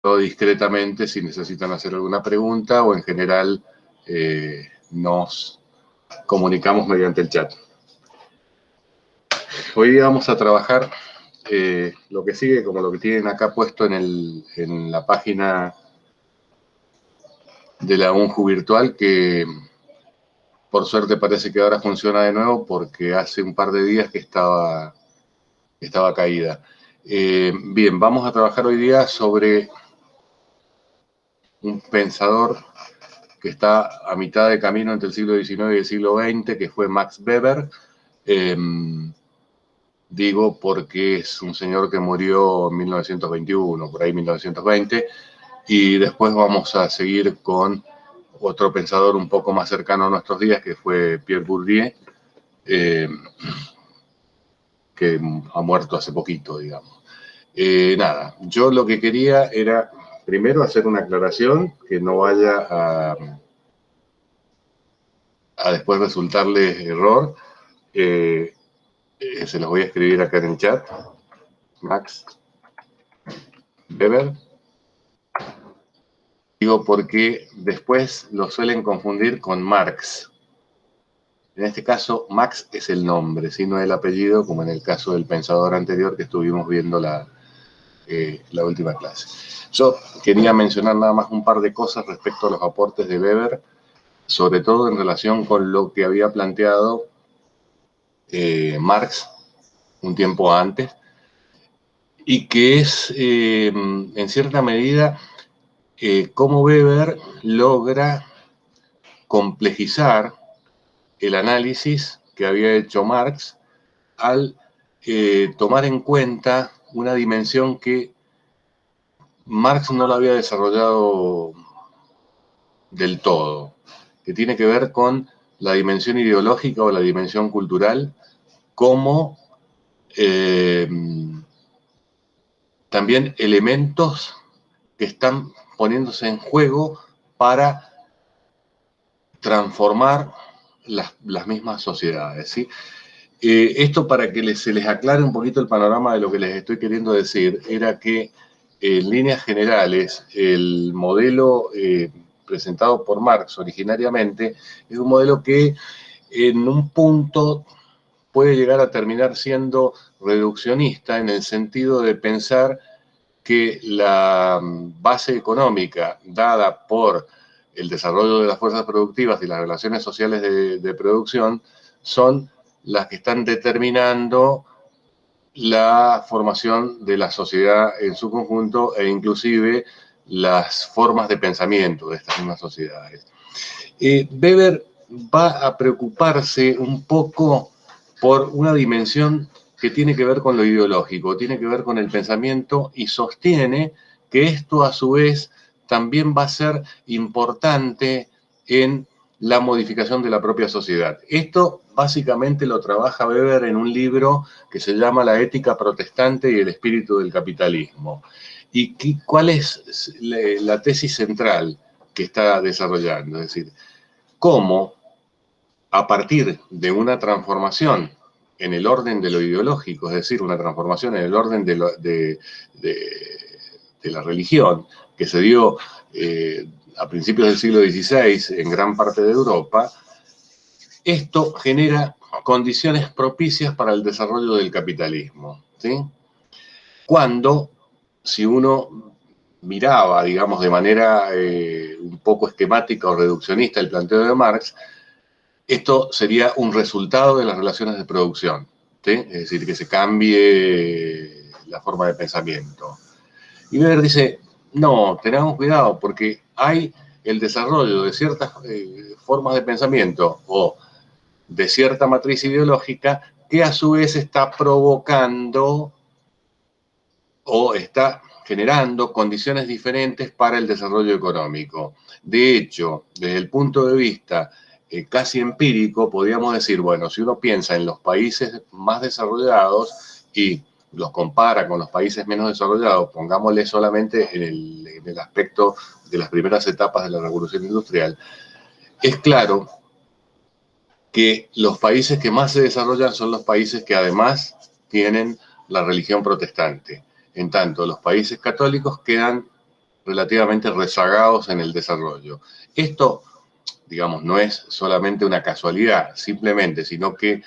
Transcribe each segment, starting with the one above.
discretamente si necesitan hacer alguna pregunta o en general nos comunicamos mediante el chat. Hoy día vamos a trabajar lo que sigue, como lo que tienen acá puesto en la página de la UNJU virtual, que por suerte parece que ahora funciona de nuevo porque hace un par de días que estaba caída. Bien, vamos a trabajar hoy día sobre un pensador que está a mitad de camino entre el siglo XIX y el siglo XX, que fue Max Weber. Digo porque es un señor que murió en 1921, por ahí 1920, y después vamos a seguir con otro pensador un poco más cercano a nuestros días, que fue Pierre Bourdieu, que ha muerto hace poquito, digamos. Nada, yo lo que quería era primero hacer una aclaración que no vaya a después resultarle error. Se los voy a escribir acá en el chat. Max Weber. Digo porque después lo suelen confundir con Marx. En este caso, Max es el nombre, sino el apellido, como en el caso del pensador anterior que estuvimos viendo la última clase. Yo quería mencionar nada más un par de cosas respecto a los aportes de Weber, sobre todo en relación con lo que había planteado Marx un tiempo antes, y que es, en cierta medida, cómo Weber logra complejizar el análisis que había hecho Marx al tomar en cuenta una dimensión que Marx no la había desarrollado del todo, que tiene que ver con la dimensión ideológica o la dimensión cultural como también elementos que están poniéndose en juego para transformar las mismas sociedades, ¿sí? Esto para que se les aclare un poquito el panorama de lo que les estoy queriendo decir, era que en líneas generales el modelo presentado por Marx originariamente es un modelo que en un punto puede llegar a terminar siendo reduccionista en el sentido de pensar que la base económica dada por el desarrollo de las fuerzas productivas y las relaciones sociales de producción son las que están determinando la formación de la sociedad en su conjunto e inclusive las formas de pensamiento de estas mismas sociedades. Weber va a preocuparse un poco por una dimensión que tiene que ver con lo ideológico, tiene que ver con el pensamiento y sostiene que esto a su vez también va a ser importante en la modificación de la propia sociedad. Esto básicamente lo trabaja Weber en un libro que se llama La ética protestante y el espíritu del capitalismo. ¿Y cuál es la tesis central que está desarrollando? Es decir, cómo a partir de una transformación en el orden de lo ideológico, es decir, una transformación en el orden de la religión, que se dio a principios del siglo XVI en gran parte de Europa, esto genera condiciones propicias para el desarrollo del capitalismo, ¿sí? Cuando, si uno miraba, digamos, de manera un poco esquemática o reduccionista el planteo de Marx, esto sería un resultado de las relaciones de producción, ¿sí? Es decir, que se cambie la forma de pensamiento. Y Weber dice, no, tengamos cuidado porque hay el desarrollo de ciertas formas de pensamiento o de cierta matriz ideológica que a su vez está provocando o está generando condiciones diferentes para el desarrollo económico. De hecho, desde el punto de vista casi empírico, podríamos decir, bueno, si uno piensa en los países más desarrollados y los compara con los países menos desarrollados, pongámosle solamente en el aspecto de las primeras etapas de la revolución industrial, es claro que los países que más se desarrollan son los países que además tienen la religión protestante. En tanto, los países católicos quedan relativamente rezagados en el desarrollo. Esto, digamos, no es solamente una casualidad, simplemente, sino que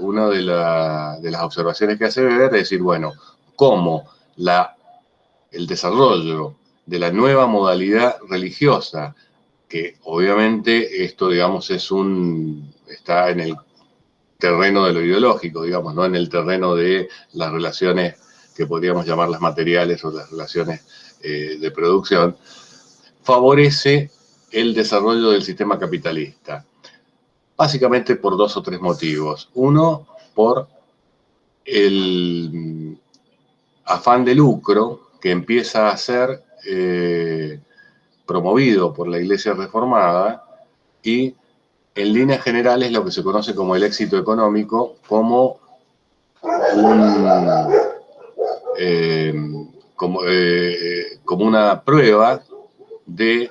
una de las observaciones que hace Weber es decir, bueno, cómo el desarrollo de la nueva modalidad religiosa, que obviamente esto, digamos, está en el terreno de lo ideológico, digamos, no en el terreno de las relaciones que podríamos llamar las materiales o las relaciones de producción, favorece el desarrollo del sistema capitalista. Básicamente por 2 o 3 motivos. Uno, por el afán de lucro que empieza a ser promovido por la Iglesia Reformada y en líneas generales lo que se conoce como el éxito económico como como una prueba de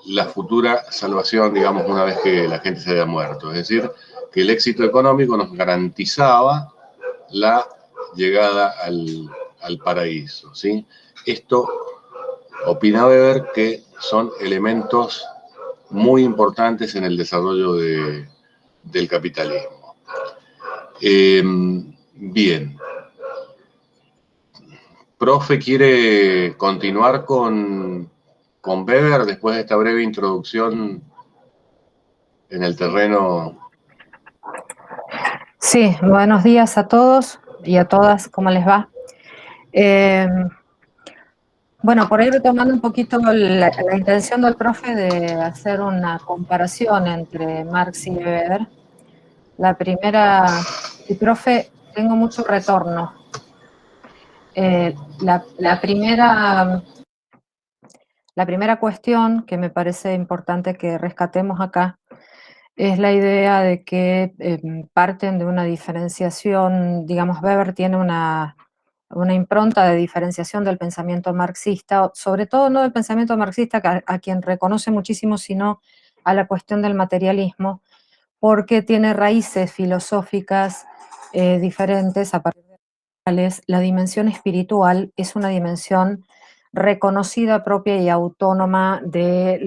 la futura salvación, digamos, una vez que la gente se haya muerto. Es decir, que el éxito económico nos garantizaba la llegada al paraíso, ¿sí? Esto opina Weber que son elementos muy importantes en el desarrollo del capitalismo. Bien. Profe, ¿quiere continuar con Weber después de esta breve introducción en el terreno? Sí, buenos días a todos y a todas, ¿cómo les va? Bueno, por ahí retomando un poquito la intención del profe de hacer una comparación entre Marx y Weber. La primera, y profe, tengo mucho retorno. La primera cuestión que me parece importante que rescatemos acá es la idea de que parten de una diferenciación, digamos, Weber tiene una impronta de diferenciación del pensamiento marxista, sobre todo no del pensamiento marxista a quien reconoce muchísimo, sino a la cuestión del materialismo, porque tiene raíces filosóficas diferentes a partir de las cuales la dimensión espiritual es una dimensión reconocida, propia y autónoma de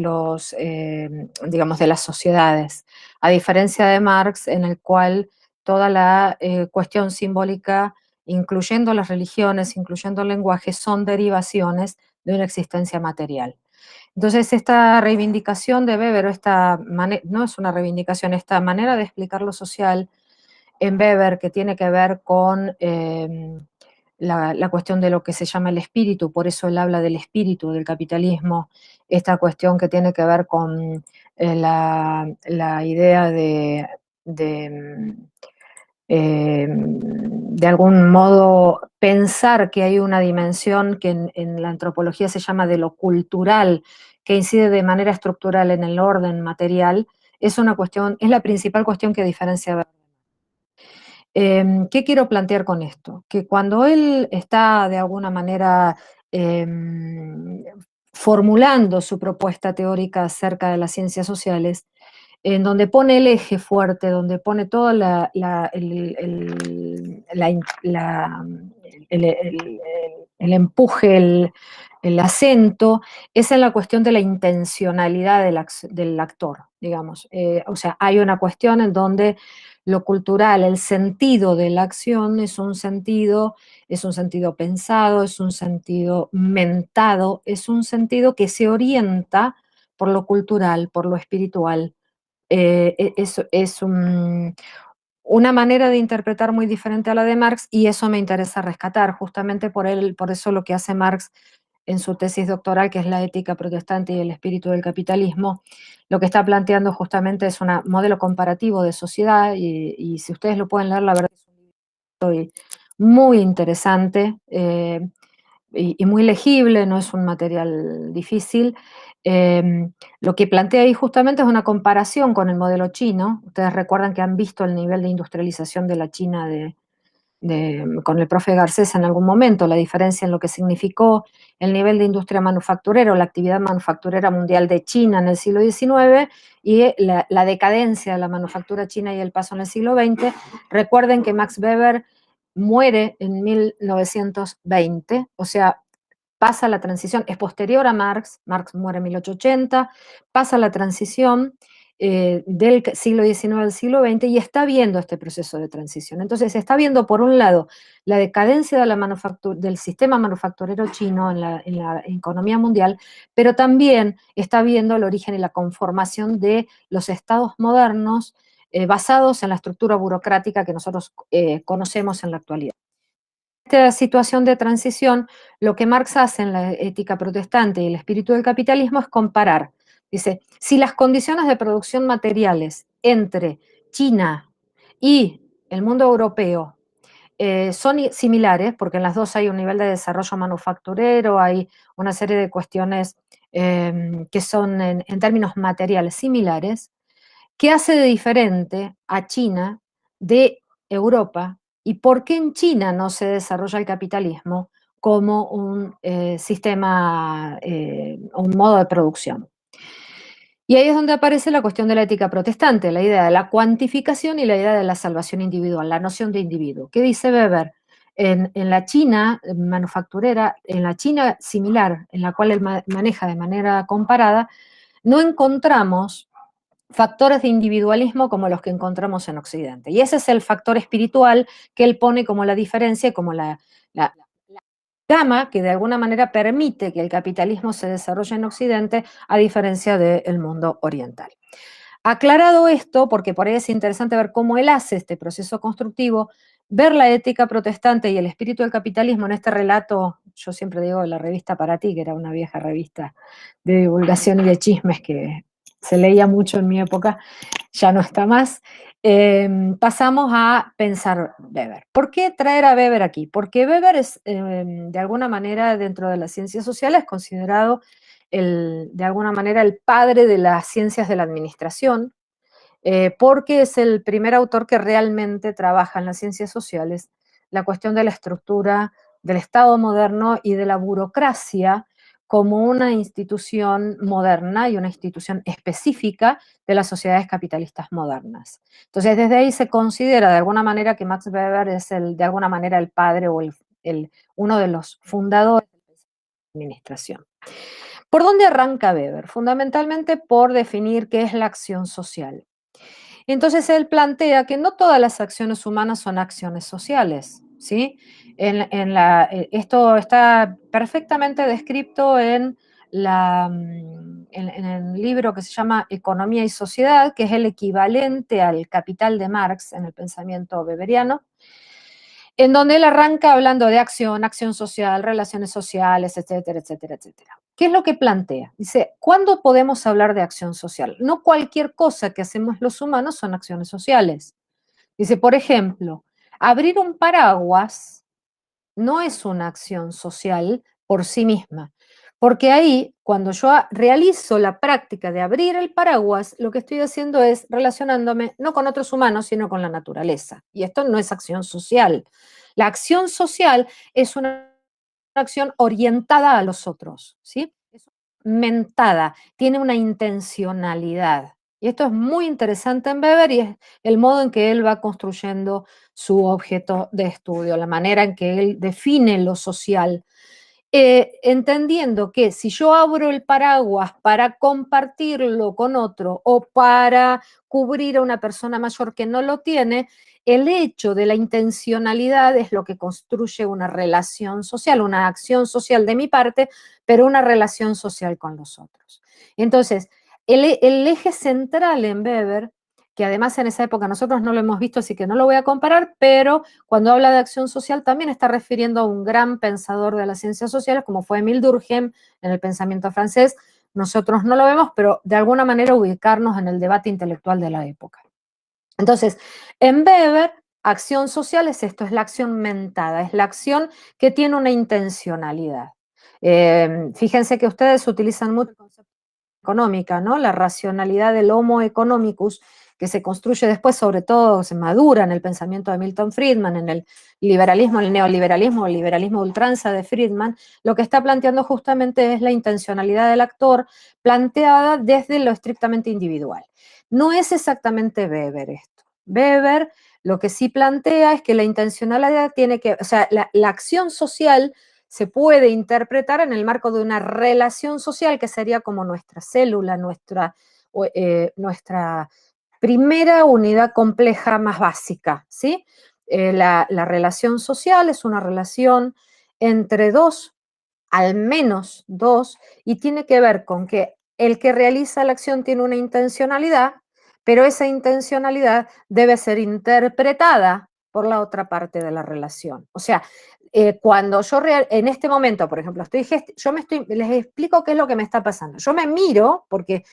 digamos, de las sociedades, a diferencia de Marx, en el cual toda la cuestión simbólica, incluyendo las religiones, incluyendo el lenguaje, son derivaciones de una existencia material. Entonces, esta reivindicación de Weber, no es una reivindicación, esta manera de explicar lo social en Weber, que tiene que ver con la cuestión de lo que se llama el espíritu, por eso él habla del espíritu del capitalismo, esta cuestión que tiene que ver con la idea de algún modo pensar que hay una dimensión que en la antropología se llama de lo cultural, que incide de manera estructural en el orden material, es la principal cuestión que diferencia. ¿Qué quiero plantear con esto? Que cuando él está de alguna manera formulando su propuesta teórica acerca de las ciencias sociales, en donde pone el eje fuerte, donde pone todo el empuje, el acento, es en la cuestión de la intencionalidad del actor, digamos. O sea, hay una cuestión en donde lo cultural, el sentido de la acción es un sentido pensado, es un sentido mentado, es un sentido que se orienta por lo cultural, por lo espiritual. Es una manera de interpretar muy diferente a la de Marx y eso me interesa rescatar, justamente por eso lo que hace Marx en su tesis doctoral, que es la ética protestante y el espíritu del capitalismo, lo que está planteando justamente es un modelo comparativo de sociedad y si ustedes lo pueden leer, la verdad es un libro muy interesante y muy legible, no es un material difícil. Lo que plantea ahí justamente es una comparación con el modelo chino. Ustedes recuerdan que han visto el nivel de industrialización de la China con el profe Garcés en algún momento, la diferencia en lo que significó el nivel de industria manufacturera o la actividad manufacturera mundial de China en el siglo XIX y la decadencia de la manufactura china y el paso en el siglo XX. Recuerden que Max Weber muere en 1920, o sea, pasa la transición, es posterior a Marx, Marx muere en 1880, pasa la transición del siglo XIX al siglo XX y está viendo este proceso de transición. Entonces está viendo, por un lado, la decadencia de del sistema manufacturero chino en la economía mundial, pero también está viendo el origen y la conformación de los estados modernos basados en la estructura burocrática que nosotros conocemos en la actualidad. En esta situación de transición, lo que Marx hace en la ética protestante y el espíritu del capitalismo es comparar. Dice, si las condiciones de producción materiales entre China y el mundo europeo son similares, porque en las dos hay un nivel de desarrollo manufacturero, hay una serie de cuestiones que son en términos materiales similares, ¿qué hace de diferente a China de Europa y por qué en China no se desarrolla el capitalismo como un sistema, un modo de producción? Y ahí es donde aparece la cuestión de la ética protestante, la idea de la cuantificación y la idea de la salvación individual, la noción de individuo. ¿Qué dice Weber? En la China manufacturera, en la China similar, en la cual él maneja de manera comparada, no encontramos factores de individualismo como los que encontramos en Occidente. Y ese es el factor espiritual que él pone como la diferencia y como la gama que de alguna manera permite que el capitalismo se desarrolle en Occidente a diferencia del mundo oriental. Aclarado esto, porque por ahí es interesante ver cómo él hace este proceso constructivo, ver la ética protestante y el espíritu del capitalismo en este relato, yo siempre digo de la revista Para Ti, que era una vieja revista de divulgación y de chismes que se leía mucho en mi época, ya no está más. Pasamos a pensar Weber. ¿Por qué traer a Weber aquí? Porque Weber es, de alguna manera, dentro de las ciencias sociales, considerado de alguna manera el padre de las ciencias de la administración, porque es el primer autor que realmente trabaja en las ciencias sociales la cuestión de la estructura del Estado moderno y de la burocracia como una institución moderna y una institución específica de las sociedades capitalistas modernas. Entonces, desde ahí se considera de alguna manera que Max Weber es de alguna manera el padre o uno de los fundadores de la administración. ¿Por dónde arranca Weber? Fundamentalmente por definir qué es la acción social. Entonces él plantea que no todas las acciones humanas son acciones sociales, ¿sí? Esto está perfectamente descrito en el libro que se llama Economía y Sociedad, que es el equivalente al Capital de Marx en el pensamiento weberiano, en donde él arranca hablando de acción, acción social, relaciones sociales, etcétera, etcétera, etcétera. ¿Qué es lo que plantea? Dice, ¿cuándo podemos hablar de acción social? No cualquier cosa que hacemos los humanos son acciones sociales. Dice, por ejemplo, abrir un paraguas no es una acción social por sí misma, porque ahí, cuando yo realizo la práctica de abrir el paraguas, lo que estoy haciendo es relacionándome no con otros humanos, sino con la naturaleza. Y esto no es acción social. La acción social es una acción orientada a los otros, ¿sí? Es mentada, tiene una intencionalidad. Y esto es muy interesante en Weber y es el modo en que él va construyendo su objeto de estudio, la manera en que él define lo social, entendiendo que si yo abro el paraguas para compartirlo con otro o para cubrir a una persona mayor que no lo tiene, el hecho de la intencionalidad es lo que construye una relación social, una acción social de mi parte, pero una relación social con los otros. Entonces, el eje central en Weber, que además en esa época nosotros no lo hemos visto, así que no lo voy a comparar, pero cuando habla de acción social también está refiriendo a un gran pensador de las ciencias sociales, como fue Émile Durkheim en el pensamiento francés. Nosotros no lo vemos, pero de alguna manera ubicarnos en el debate intelectual de la época. Entonces, en Weber, acción social es esto, es la acción mentada, es la acción que tiene una intencionalidad. Fíjense que ustedes utilizan mucho el concepto económica, ¿no? La racionalidad del homo economicus, que se construye después, sobre todo, se madura en el pensamiento de Milton Friedman, en el liberalismo, el neoliberalismo, el liberalismo ultranza de Friedman, lo que está planteando justamente es la intencionalidad del actor planteada desde lo estrictamente individual. No es exactamente Weber esto. Weber lo que sí plantea es que la intencionalidad tiene que, o sea, la acción social se puede interpretar en el marco de una relación social que sería como nuestra célula, nuestra primera unidad compleja más básica, ¿sí? La relación social es una relación entre dos, al menos dos, y tiene que ver con que el que realiza la acción tiene una intencionalidad, pero esa intencionalidad debe ser interpretada por la otra parte de la relación. O sea, cuando yo en este momento, por ejemplo, les explico qué es lo que me está pasando. Yo me miro porque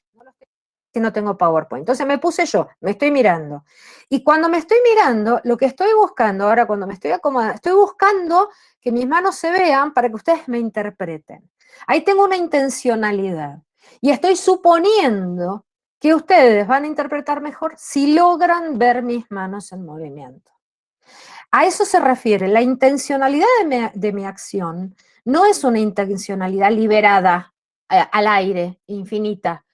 no tengo PowerPoint. Entonces me puse yo, me estoy mirando. Y cuando me estoy mirando, lo que estoy buscando, ahora cuando me estoy acomodando, estoy buscando que mis manos se vean para que ustedes me interpreten. Ahí tengo una intencionalidad. Y estoy suponiendo que ustedes van a interpretar mejor si logran ver mis manos en movimiento. A eso se refiere. La intencionalidad de mi acción no es una intencionalidad liberada al aire, infinita.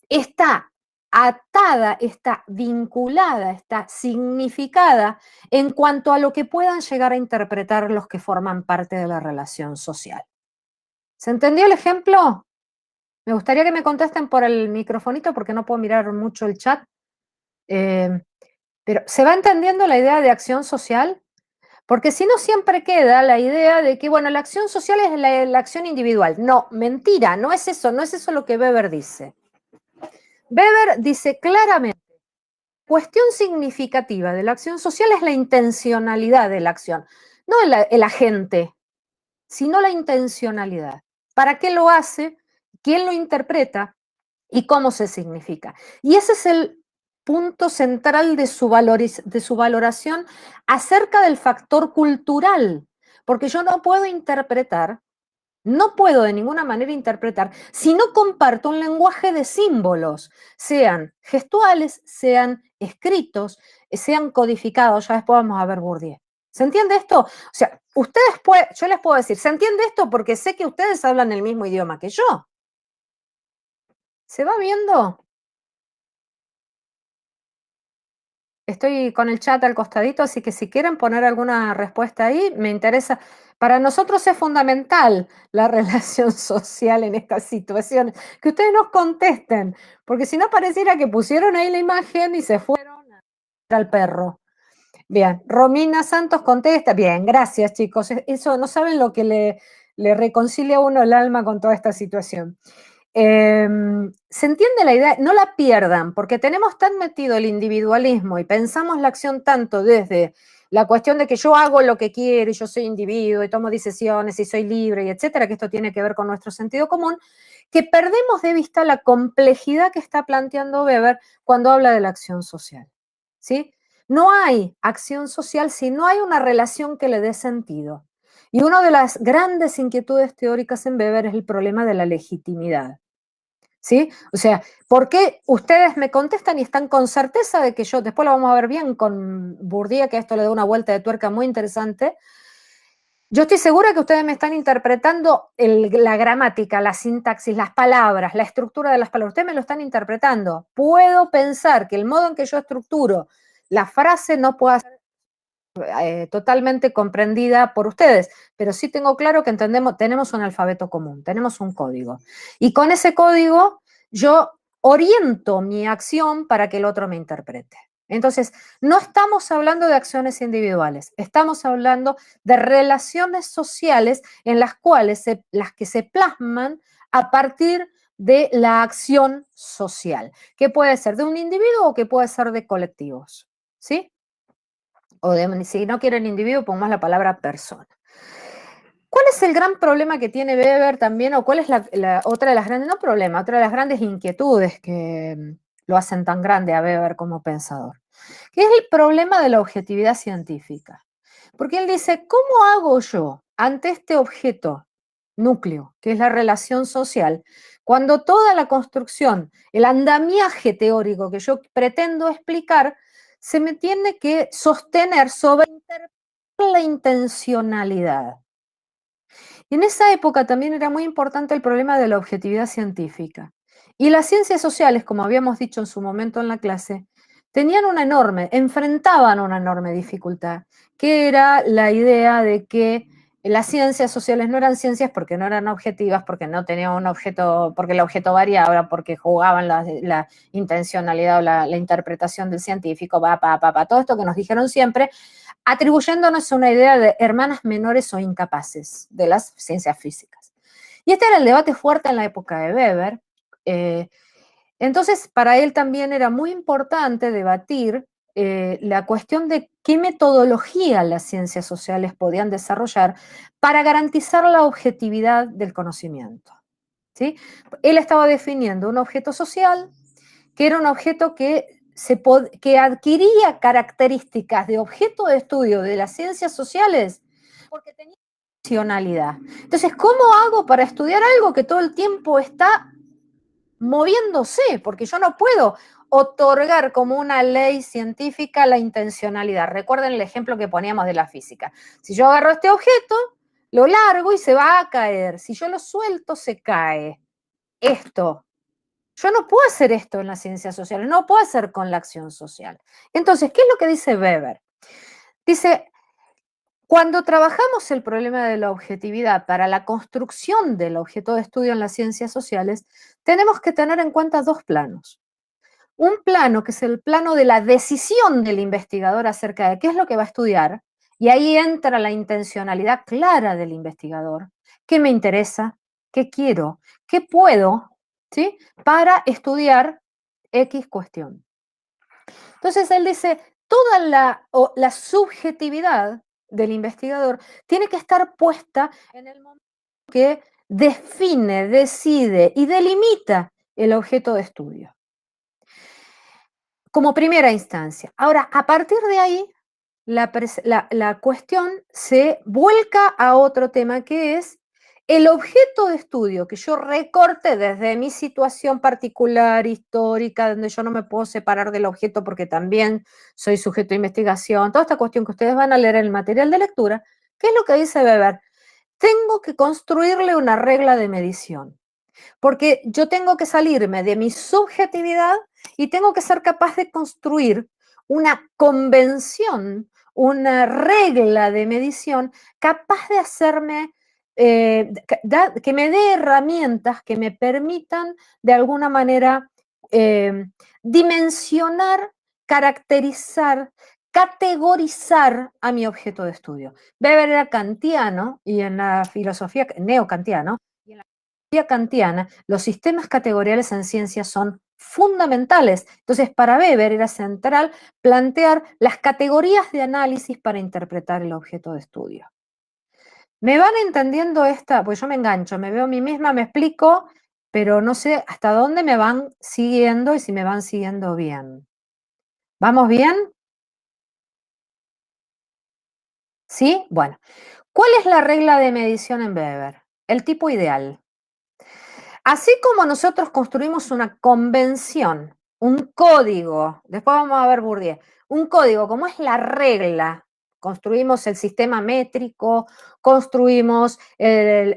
Está atada, está vinculada, está significada en cuanto a lo que puedan llegar a interpretar los que forman parte de la relación social. ¿Se entendió el ejemplo? Me gustaría que me contesten por el microfonito porque no puedo mirar mucho el chat. Pero ¿se va entendiendo la idea de acción social? Porque si no siempre queda la idea de que, bueno, la acción social es la acción individual. No, mentira, no es eso lo que Weber dice. Weber dice claramente, cuestión significativa de la acción social es la intencionalidad de la acción, no el agente, sino la intencionalidad. ¿Para qué lo hace? ¿Quién lo interpreta? ¿Y cómo se significa? Y ese es el punto central de su valoración acerca del factor cultural, porque yo no puedo interpretar, no puedo de ninguna manera interpretar si no comparto un lenguaje de símbolos, sean gestuales, sean escritos, sean codificados. Ya después vamos a ver Bourdieu. ¿Se entiende esto? O sea, yo les puedo decir, ¿se entiende esto? Porque sé que ustedes hablan el mismo idioma que yo. ¿Se va viendo? Estoy con el chat al costadito, así que si quieren poner alguna respuesta ahí, me interesa. Para nosotros es fundamental la relación social en estas situaciones, que ustedes nos contesten, porque si no pareciera que pusieron ahí la imagen y se fueron a ver al perro. Bien, Romina Santos contesta. Bien, gracias chicos. Eso no saben lo que le reconcilia a uno el alma con toda esta situación. ¿Se entiende la idea? No la pierdan, porque tenemos tan metido el individualismo y pensamos la acción tanto desde la cuestión de que yo hago lo que quiero y yo soy individuo y tomo decisiones y soy libre y etcétera, que esto tiene que ver con nuestro sentido común, que perdemos de vista la complejidad que está planteando Weber cuando habla de la acción social. ¿Sí? No hay acción social si no hay una relación que le dé sentido. Y una de las grandes inquietudes teóricas en Weber es el problema de la legitimidad. ¿Sí? O sea, ¿por qué ustedes me contestan y están con certeza de que yo, después lo vamos a ver bien con Bourdieu, que esto le da una vuelta de tuerca muy interesante? Yo estoy segura que ustedes me están interpretando la gramática, la sintaxis, las palabras, la estructura de las palabras. Ustedes me lo están interpretando. Puedo pensar que el modo en que yo estructuro la frase no pueda ser totalmente comprendida por ustedes, pero sí tengo claro que tenemos un alfabeto común, tenemos un código. Y con ese código yo oriento mi acción para que el otro me interprete. Entonces, no estamos hablando de acciones individuales, estamos hablando de relaciones sociales en las cuales las que se plasman a partir de la acción social, que puede ser de un individuo o que puede ser de colectivos, ¿sí? O si no quieren individuo, pongamos la palabra persona. ¿Cuál es el gran problema que tiene Weber también, o cuál es otra de las grandes, no problema, otra de las grandes inquietudes que lo hacen tan grande a Weber como pensador? Que es el problema de la objetividad científica. Porque él dice, ¿cómo hago yo ante este objeto núcleo, que es la relación social, cuando toda la construcción, el andamiaje teórico que yo pretendo explicar, se me tiene que sostener sobre la intencionalidad? Y en esa época también era muy importante el problema de la objetividad científica. Y las ciencias sociales, como habíamos dicho en su momento en la clase, enfrentaban una enorme dificultad, que era la idea de que las ciencias sociales no eran ciencias porque no eran objetivas, porque no tenían un objeto, porque el objeto variaba, porque jugaban la intencionalidad o la interpretación del científico, todo esto que nos dijeron siempre, atribuyéndonos una idea de hermanas menores o incapaces de las ciencias físicas. Y este era el debate fuerte en la época de Weber. Entonces, para él también era muy importante debatir la cuestión de qué metodología las ciencias sociales podían desarrollar para garantizar la objetividad del conocimiento. ¿Sí? Él estaba definiendo un objeto social que era un objeto que adquiría características de objeto de estudio de las ciencias sociales porque tenía funcionalidad. Entonces, ¿cómo hago para estudiar algo que todo el tiempo está moviéndose? Porque yo no puedo otorgar como una ley científica la intencionalidad. Recuerden el ejemplo que poníamos de la física. Si yo agarro este objeto, lo largo y se va a caer. Si yo lo suelto, se cae. Esto. Yo no puedo hacer esto en las ciencias sociales, no puedo hacer con la acción social. Entonces, ¿qué es lo que dice Weber? Dice, cuando trabajamos el problema de la objetividad para la construcción del objeto de estudio en las ciencias sociales, tenemos que tener en cuenta dos planos. Un plano que es el plano de la decisión del investigador acerca de qué es lo que va a estudiar, y ahí entra la intencionalidad clara del investigador. ¿Qué me interesa? ¿Qué quiero? ¿Qué puedo? ¿Sí? Para estudiar X cuestión. Entonces él dice, toda la subjetividad del investigador tiene que estar puesta en el momento que define, decide y delimita el objeto de estudio como primera instancia. Ahora, a partir de ahí, la cuestión se vuelca a otro tema que es el objeto de estudio que yo recorte desde mi situación particular, histórica, donde yo no me puedo separar del objeto porque también soy sujeto de investigación, toda esta cuestión que ustedes van a leer en el material de lectura. ¿Qué es lo que dice Weber? Tengo que construirle una regla de medición, porque yo tengo que salirme de mi subjetividad y tengo que ser capaz de construir una convención, una regla de medición capaz de hacerme, que me dé herramientas que me permitan de alguna manera dimensionar, caracterizar, categorizar a mi objeto de estudio. Weber era kantiano y en la filosofía neokantiano, y en la filosofía kantiana, los sistemas categoriales en ciencias son fundamentales. Entonces, para Weber era central plantear las categorías de análisis para interpretar el objeto de estudio. ¿Me van entendiendo esta? Pues yo me engancho, me veo a mí misma, me explico, pero no sé hasta dónde me van siguiendo y si me van siguiendo bien. ¿Vamos bien? ¿Sí? Bueno, ¿cuál es la regla de medición en Weber? El tipo ideal. Así como nosotros construimos una convención, un código, después vamos a ver Bourdieu, un código como es la regla, construimos el sistema métrico, construimos el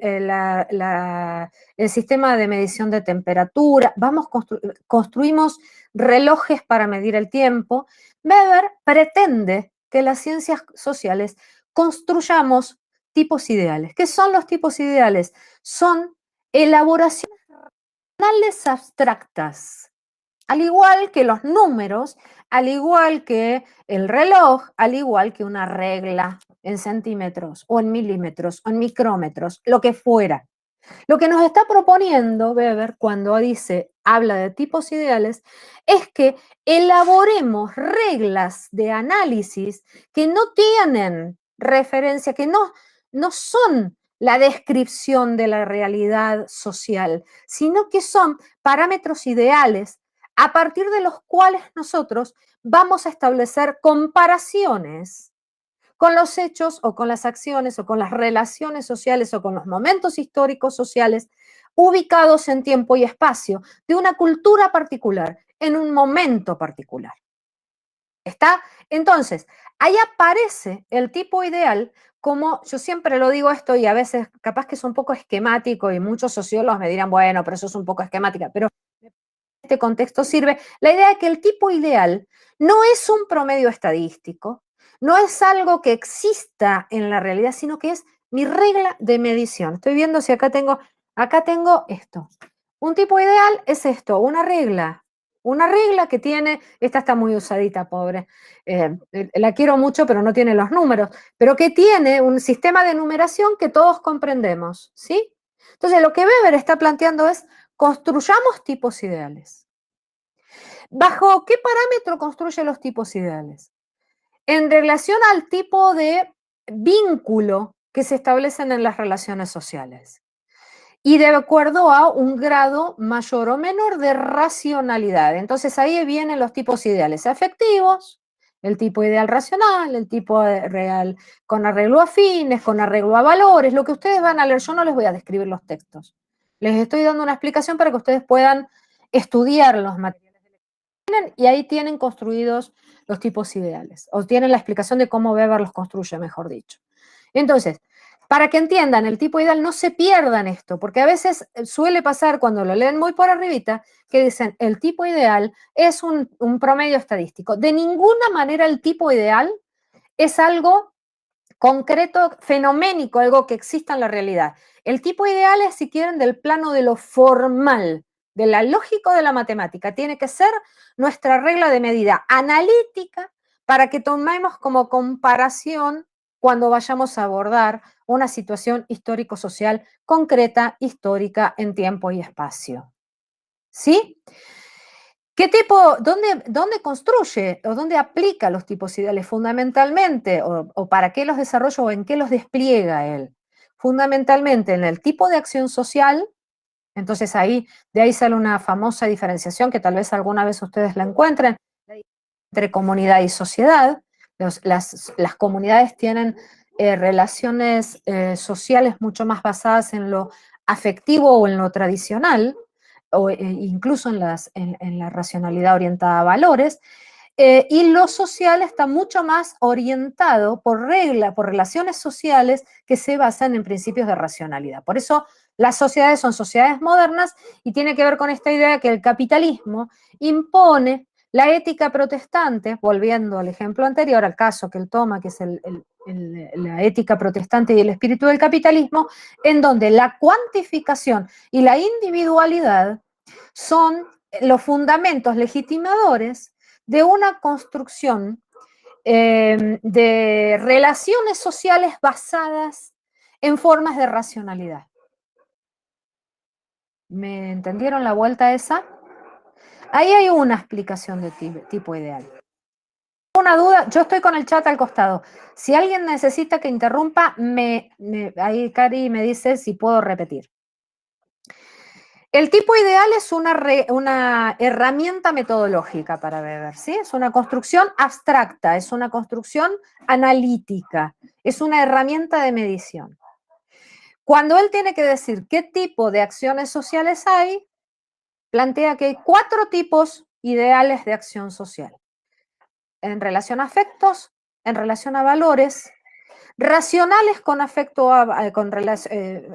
sistema de medición de temperatura, construimos relojes para medir el tiempo. Weber pretende que las ciencias sociales construyamos tipos ideales. ¿Qué son los tipos ideales? Son elaboraciones abstractas, al igual que los números, al igual que el reloj, al igual que una regla en centímetros o en milímetros o en micrómetros, lo que fuera. Lo que nos está proponiendo Weber cuando habla de tipos ideales es que elaboremos reglas de análisis que no tienen referencia, que no son la descripción de la realidad social, sino que son parámetros ideales a partir de los cuales nosotros vamos a establecer comparaciones con los hechos o con las acciones o con las relaciones sociales o con los momentos históricos sociales ubicados en tiempo y espacio de una cultura particular, en un momento particular. ¿Está? Entonces, ahí aparece el tipo ideal, como yo siempre lo digo esto y a veces capaz que es un poco esquemático y muchos sociólogos me dirán, bueno, pero eso es un poco esquemática, pero en este contexto sirve la idea de que el tipo ideal no es un promedio estadístico, no es algo que exista en la realidad, sino que es mi regla de medición. Estoy viendo si acá tengo esto. Un tipo ideal es esto, una regla. Una regla que tiene, esta está muy usadita, pobre, la quiero mucho, pero no tiene los números, pero que tiene un sistema de numeración que todos comprendemos, ¿sí? Entonces, lo que Weber está planteando es, construyamos tipos ideales. ¿Bajo qué parámetro construye los tipos ideales? En relación al tipo de vínculo que se establecen en las relaciones sociales y de acuerdo a un grado mayor o menor de racionalidad. Entonces ahí vienen los tipos ideales afectivos, el tipo ideal racional, el tipo real con arreglo a fines, con arreglo a valores, lo que ustedes van a leer. Yo no les voy a describir los textos. Les estoy dando una explicación para que ustedes puedan estudiar los materiales y ahí tienen construidos los tipos ideales, o tienen la explicación de cómo Weber los construye, mejor dicho. Entonces, para que entiendan el tipo ideal, no se pierdan esto, porque a veces suele pasar cuando lo leen muy por arribita, que dicen, el tipo ideal es un promedio estadístico. De ninguna manera el tipo ideal es algo concreto, fenoménico, algo que exista en la realidad. El tipo ideal es, si quieren, del plano de lo formal, de la lógica de la matemática. Tiene que ser nuestra regla de medida analítica para que tomemos como comparación cuando vayamos a abordar una situación histórico-social concreta, histórica, en tiempo y espacio. ¿Sí? ¿Qué tipo, dónde construye o dónde aplica los tipos ideales fundamentalmente o para qué los desarrolla o en qué los despliega él? Fundamentalmente en el tipo de acción social. Entonces de ahí sale una famosa diferenciación que tal vez alguna vez ustedes la encuentren entre comunidad y sociedad. Las comunidades tienen relaciones sociales mucho más basadas en lo afectivo o en lo tradicional, o incluso en la racionalidad orientada a valores, y lo social está mucho más orientado por relaciones sociales que se basan en principios de racionalidad. Por eso las sociedades son sociedades modernas y tiene que ver con esta idea que el capitalismo impone la ética protestante, volviendo al ejemplo anterior, al caso que él toma, que es la ética protestante y el espíritu del capitalismo, en donde la cuantificación y la individualidad son los fundamentos legitimadores de una construcción de relaciones sociales basadas en formas de racionalidad. ¿Me entendieron la vuelta esa? Ahí hay una explicación de tipo ideal. ¿Una duda? Yo estoy con el chat al costado. Si alguien necesita que interrumpa, ahí Cari me dice si puedo repetir. El tipo ideal es una herramienta metodológica para Weber, ¿sí? Es una construcción abstracta, es una construcción analítica, es una herramienta de medición. Cuando él tiene que decir qué tipo de acciones sociales hay, plantea que hay 4 tipos ideales de acción social. En relación a afectos, en relación a valores, racionales con afecto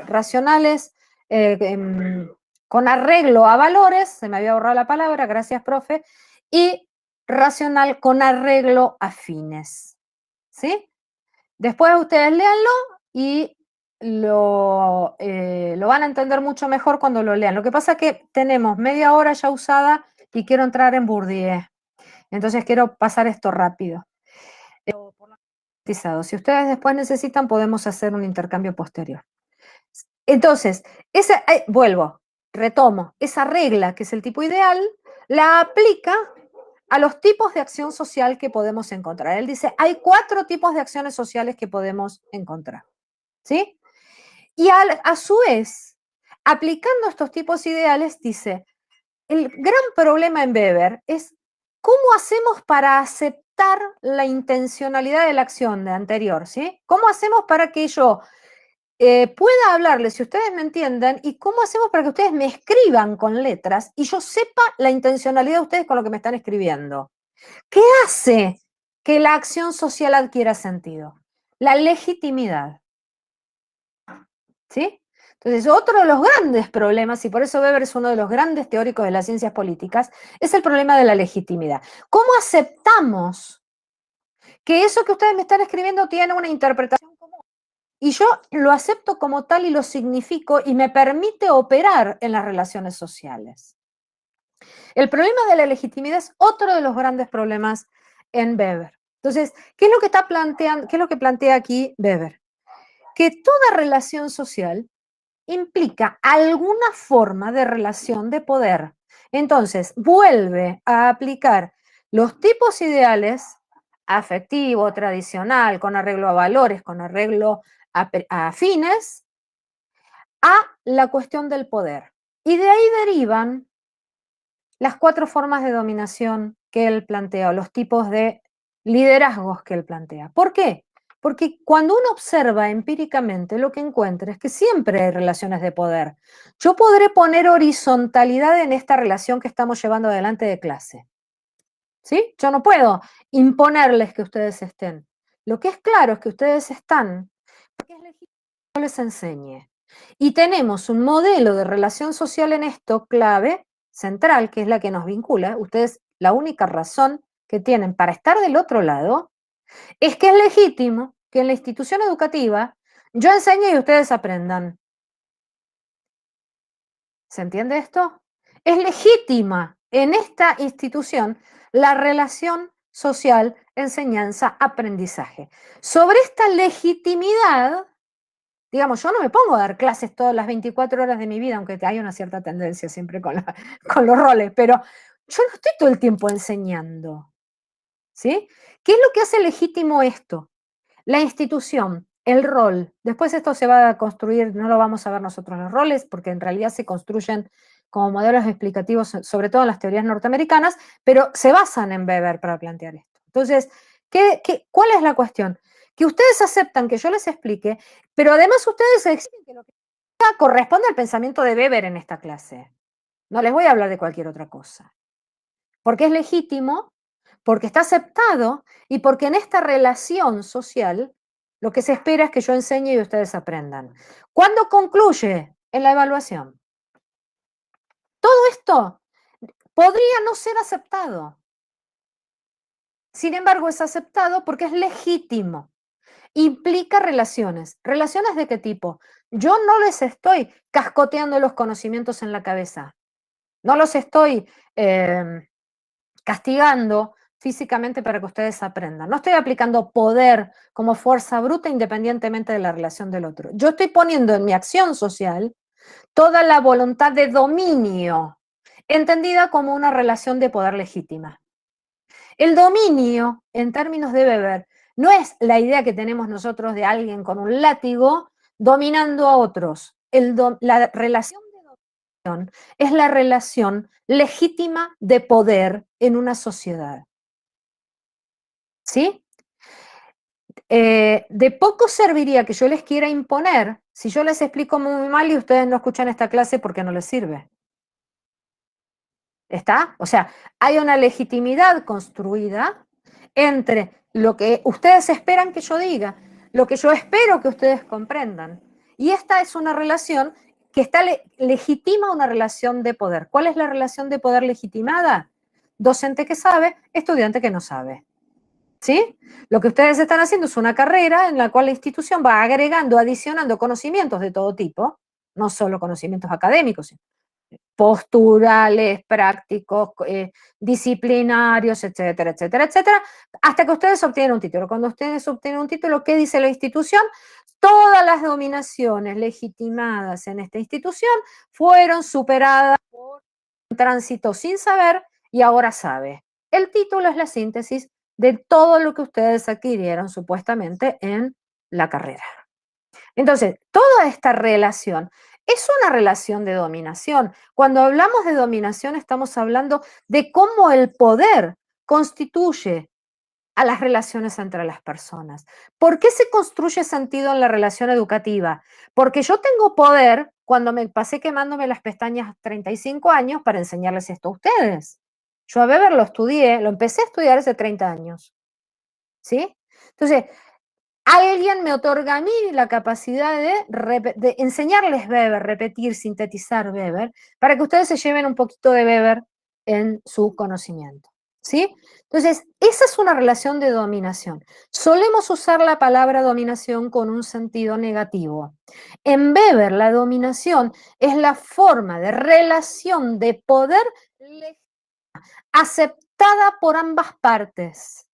racionales con arreglo a valores, se me había borrado la palabra, gracias, profe, y racional con arreglo a fines. ¿Sí? Después ustedes léanlo y lo van a entender mucho mejor cuando lo lean. Lo que pasa es que tenemos media hora ya usada y quiero entrar en Bourdieu. Entonces quiero pasar esto rápido. Si ustedes después necesitan, podemos hacer un intercambio posterior. Entonces, retomo, esa regla que es el tipo ideal, la aplica a los tipos de acción social que podemos encontrar. Él dice, hay 4 tipos de acciones sociales que podemos encontrar. ¿Sí? Y a su vez, aplicando estos tipos ideales, dice, el gran problema en Weber es cómo hacemos para aceptar la intencionalidad de la acción de anterior, ¿sí? ¿Cómo hacemos para que yo pueda hablarles, si ustedes me entiendan, y cómo hacemos para que ustedes me escriban con letras y yo sepa la intencionalidad de ustedes con lo que me están escribiendo? ¿Qué hace que la acción social adquiera sentido? La legitimidad. ¿Sí? Entonces, otro de los grandes problemas, y por eso Weber es uno de los grandes teóricos de las ciencias políticas, es el problema de la legitimidad. ¿Cómo aceptamos que eso que ustedes me están escribiendo tiene una interpretación común? y yo lo acepto como tal y lo significo y me permite operar en las relaciones sociales. El problema de la legitimidad es otro de los grandes problemas en Weber. Entonces, ¿qué es lo que está planteando, qué es lo que plantea aquí Weber? Que toda relación social implica alguna forma de relación de poder. Entonces, vuelve a aplicar los tipos ideales, afectivo, tradicional, con arreglo a valores, con arreglo a fines, a la cuestión del poder. Y de ahí derivan las 4 formas de dominación que él plantea, o los tipos de liderazgos que él plantea. ¿Por qué? Porque cuando uno observa empíricamente, lo que encuentra es que siempre hay relaciones de poder. Yo podré poner horizontalidad en esta relación que estamos llevando adelante de clase. ¿Sí? Yo no puedo imponerles que ustedes estén. Lo que es claro es que ustedes están, porque es legítimo que yo les enseñe. Y tenemos un modelo de relación social en esto clave, central, que es la que nos vincula. Ustedes, la única razón que tienen para estar del otro lado es que es legítimo que en la institución educativa yo enseñe y ustedes aprendan. ¿Se entiende esto? Es legítima en esta institución la relación social enseñanza-aprendizaje. Sobre esta legitimidad, digamos, yo no me pongo a dar clases todas las 24 horas de mi vida, aunque hay una cierta tendencia siempre con los roles, pero yo no estoy todo el tiempo enseñando. ¿Sí? ¿Qué es lo que hace legítimo esto? La institución, el rol. Después esto se va a construir, no lo vamos a ver nosotros los roles, porque en realidad se construyen como modelos explicativos, sobre todo en las teorías norteamericanas, pero se basan en Weber para plantear esto. Entonces, ¿cuál es la cuestión? Que ustedes aceptan que yo les explique, pero además ustedes exigen que lo que corresponde al pensamiento de Weber en esta clase. No les voy a hablar de cualquier otra cosa. Porque es legítimo, porque está aceptado y porque en esta relación social lo que se espera es que yo enseñe y ustedes aprendan. ¿Cuándo concluye? En la evaluación. Todo esto podría no ser aceptado. Sin embargo, es aceptado porque es legítimo. Implica relaciones. ¿Relaciones de qué tipo? Yo no les estoy cascoteando los conocimientos en la cabeza. No los estoy castigando físicamente para que ustedes aprendan. No estoy aplicando poder como fuerza bruta independientemente de la relación del otro. Yo estoy poniendo en mi acción social toda la voluntad de dominio, entendida como una relación de poder legítima. El dominio, en términos de Weber, no es la idea que tenemos nosotros de alguien con un látigo dominando a otros. La relación de dominación es la relación legítima de poder en una sociedad. ¿Sí? De poco serviría que yo les quiera imponer si yo les explico muy mal y ustedes no escuchan esta clase porque no les sirve. ¿Está? O sea, hay una legitimidad construida entre lo que ustedes esperan que yo diga, lo que yo espero que ustedes comprendan. Y esta es una relación que legitima una relación de poder. ¿Cuál es la relación de poder legitimada? Docente que sabe, estudiante que no sabe. ¿Sí? Lo que ustedes están haciendo es una carrera en la cual la institución va agregando, adicionando conocimientos de todo tipo, no solo conocimientos académicos, posturales, prácticos, disciplinarios, etcétera, etcétera, etcétera, hasta que ustedes obtienen un título. Cuando ustedes obtienen un título, ¿qué dice la institución? Todas las dominaciones legitimadas en esta institución fueron superadas por un tránsito sin saber y ahora sabe. El título es la síntesis de todo lo que ustedes adquirieron supuestamente en la carrera. Entonces, toda esta relación es una relación de dominación. Cuando hablamos de dominación, estamos hablando de cómo el poder constituye a las relaciones entre las personas. ¿Por qué se construye sentido en la relación educativa? Porque yo tengo poder cuando me pasé quemándome las pestañas 35 años para enseñarles esto a ustedes. Yo a Weber lo estudié, lo empecé a estudiar hace 30 años. ¿Sí? Entonces, alguien me otorga a mí la capacidad de enseñarles Weber, repetir, sintetizar Weber, para que ustedes se lleven un poquito de Weber en su conocimiento. ¿sí? Entonces, esa es una relación de dominación. Solemos usar la palabra dominación con un sentido negativo. En Weber, la dominación es la forma de relación de poder aceptada por ambas partes.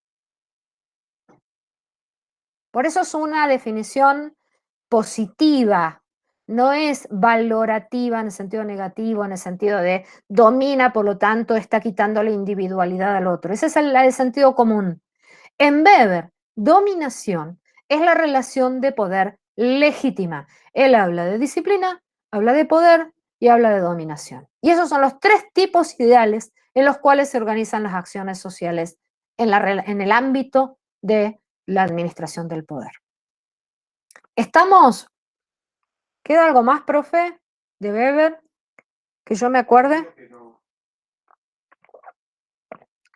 Por eso es una definición positiva, no es valorativa en el sentido negativo, en el sentido de domina, por lo tanto está quitando la individualidad al otro. Ese es el sentido común. En Weber, dominación es la relación de poder legítima. Él habla de disciplina, habla de poder y habla de dominación. Y esos son los tres tipos ideales en los cuales se organizan las acciones sociales en el ámbito de la administración del poder. ¿Estamos? ¿Queda algo más, profe, de Weber, que yo me acuerde?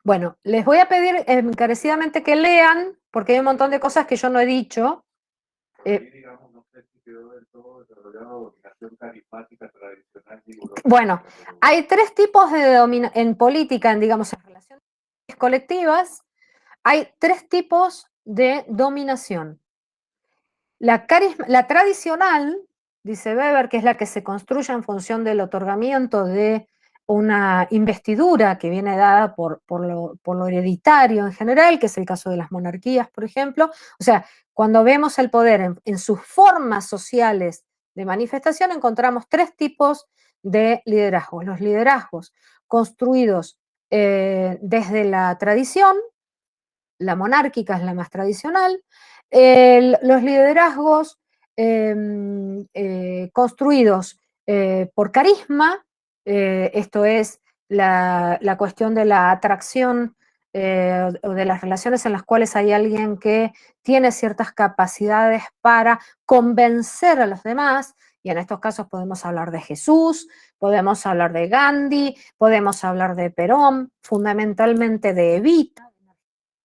Bueno, les voy a pedir encarecidamente que lean, porque hay un montón de cosas que yo no he dicho. Bueno, hay tres tipos de dominación en política, digamos, en relaciones colectivas, hay tres tipos de dominación. La tradicional, dice Weber, que es la que se construye en función del otorgamiento de una investidura que viene dada por lo hereditario en general, que es el caso de las monarquías, por ejemplo. O sea, cuando vemos el poder en sus formas sociales de manifestación, encontramos tres tipos de liderazgos. Los liderazgos construidos desde la tradición, la monárquica es la más tradicional, los liderazgos construidos por carisma, esto es la cuestión de la atracción o de las relaciones en las cuales hay alguien que tiene ciertas capacidades para convencer a los demás, y en estos casos podemos hablar de Jesús, podemos hablar de Gandhi, podemos hablar de Perón, fundamentalmente de Evita.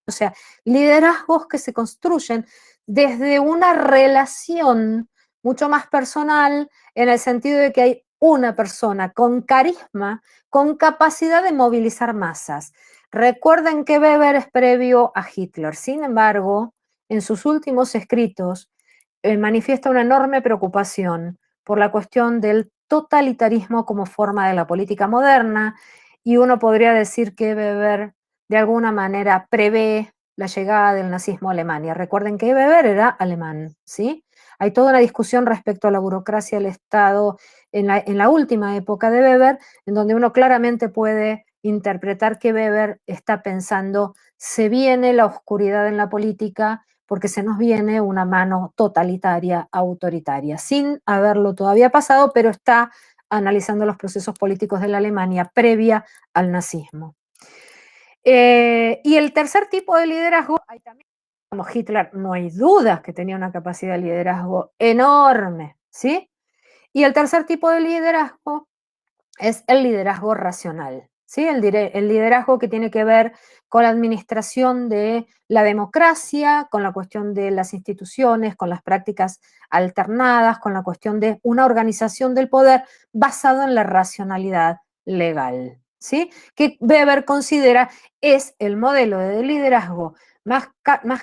O sea, liderazgos que se construyen desde una relación mucho más personal, en el sentido de que hay una persona con carisma, con capacidad de movilizar masas. Recuerden que Weber es previo a Hitler. Sin embargo, en sus últimos escritos manifiesta una enorme preocupación por la cuestión del totalitarismo como forma de la política moderna, y uno podría decir que Weber de alguna manera prevé la llegada del nazismo a Alemania. Recuerden que Weber era alemán, ¿sí? Hay toda una discusión respecto a la burocracia del Estado en la última época de Weber, en donde uno claramente puede interpretar que Weber está pensando, se viene la oscuridad en la política porque se nos viene una mano totalitaria, autoritaria, sin haberlo todavía pasado, pero está analizando los procesos políticos de la Alemania previa al nazismo. Y el tercer tipo de liderazgo, hay también, como Hitler, no hay dudas que tenía una capacidad de liderazgo enorme, ¿sí? Y el tercer tipo de liderazgo es el liderazgo racional, ¿sí? El liderazgo que tiene que ver con la administración de la democracia, con la cuestión de las instituciones, con las prácticas alternadas, con la cuestión de una organización del poder basado en la racionalidad legal, ¿sí? Que Weber considera es el modelo de liderazgo más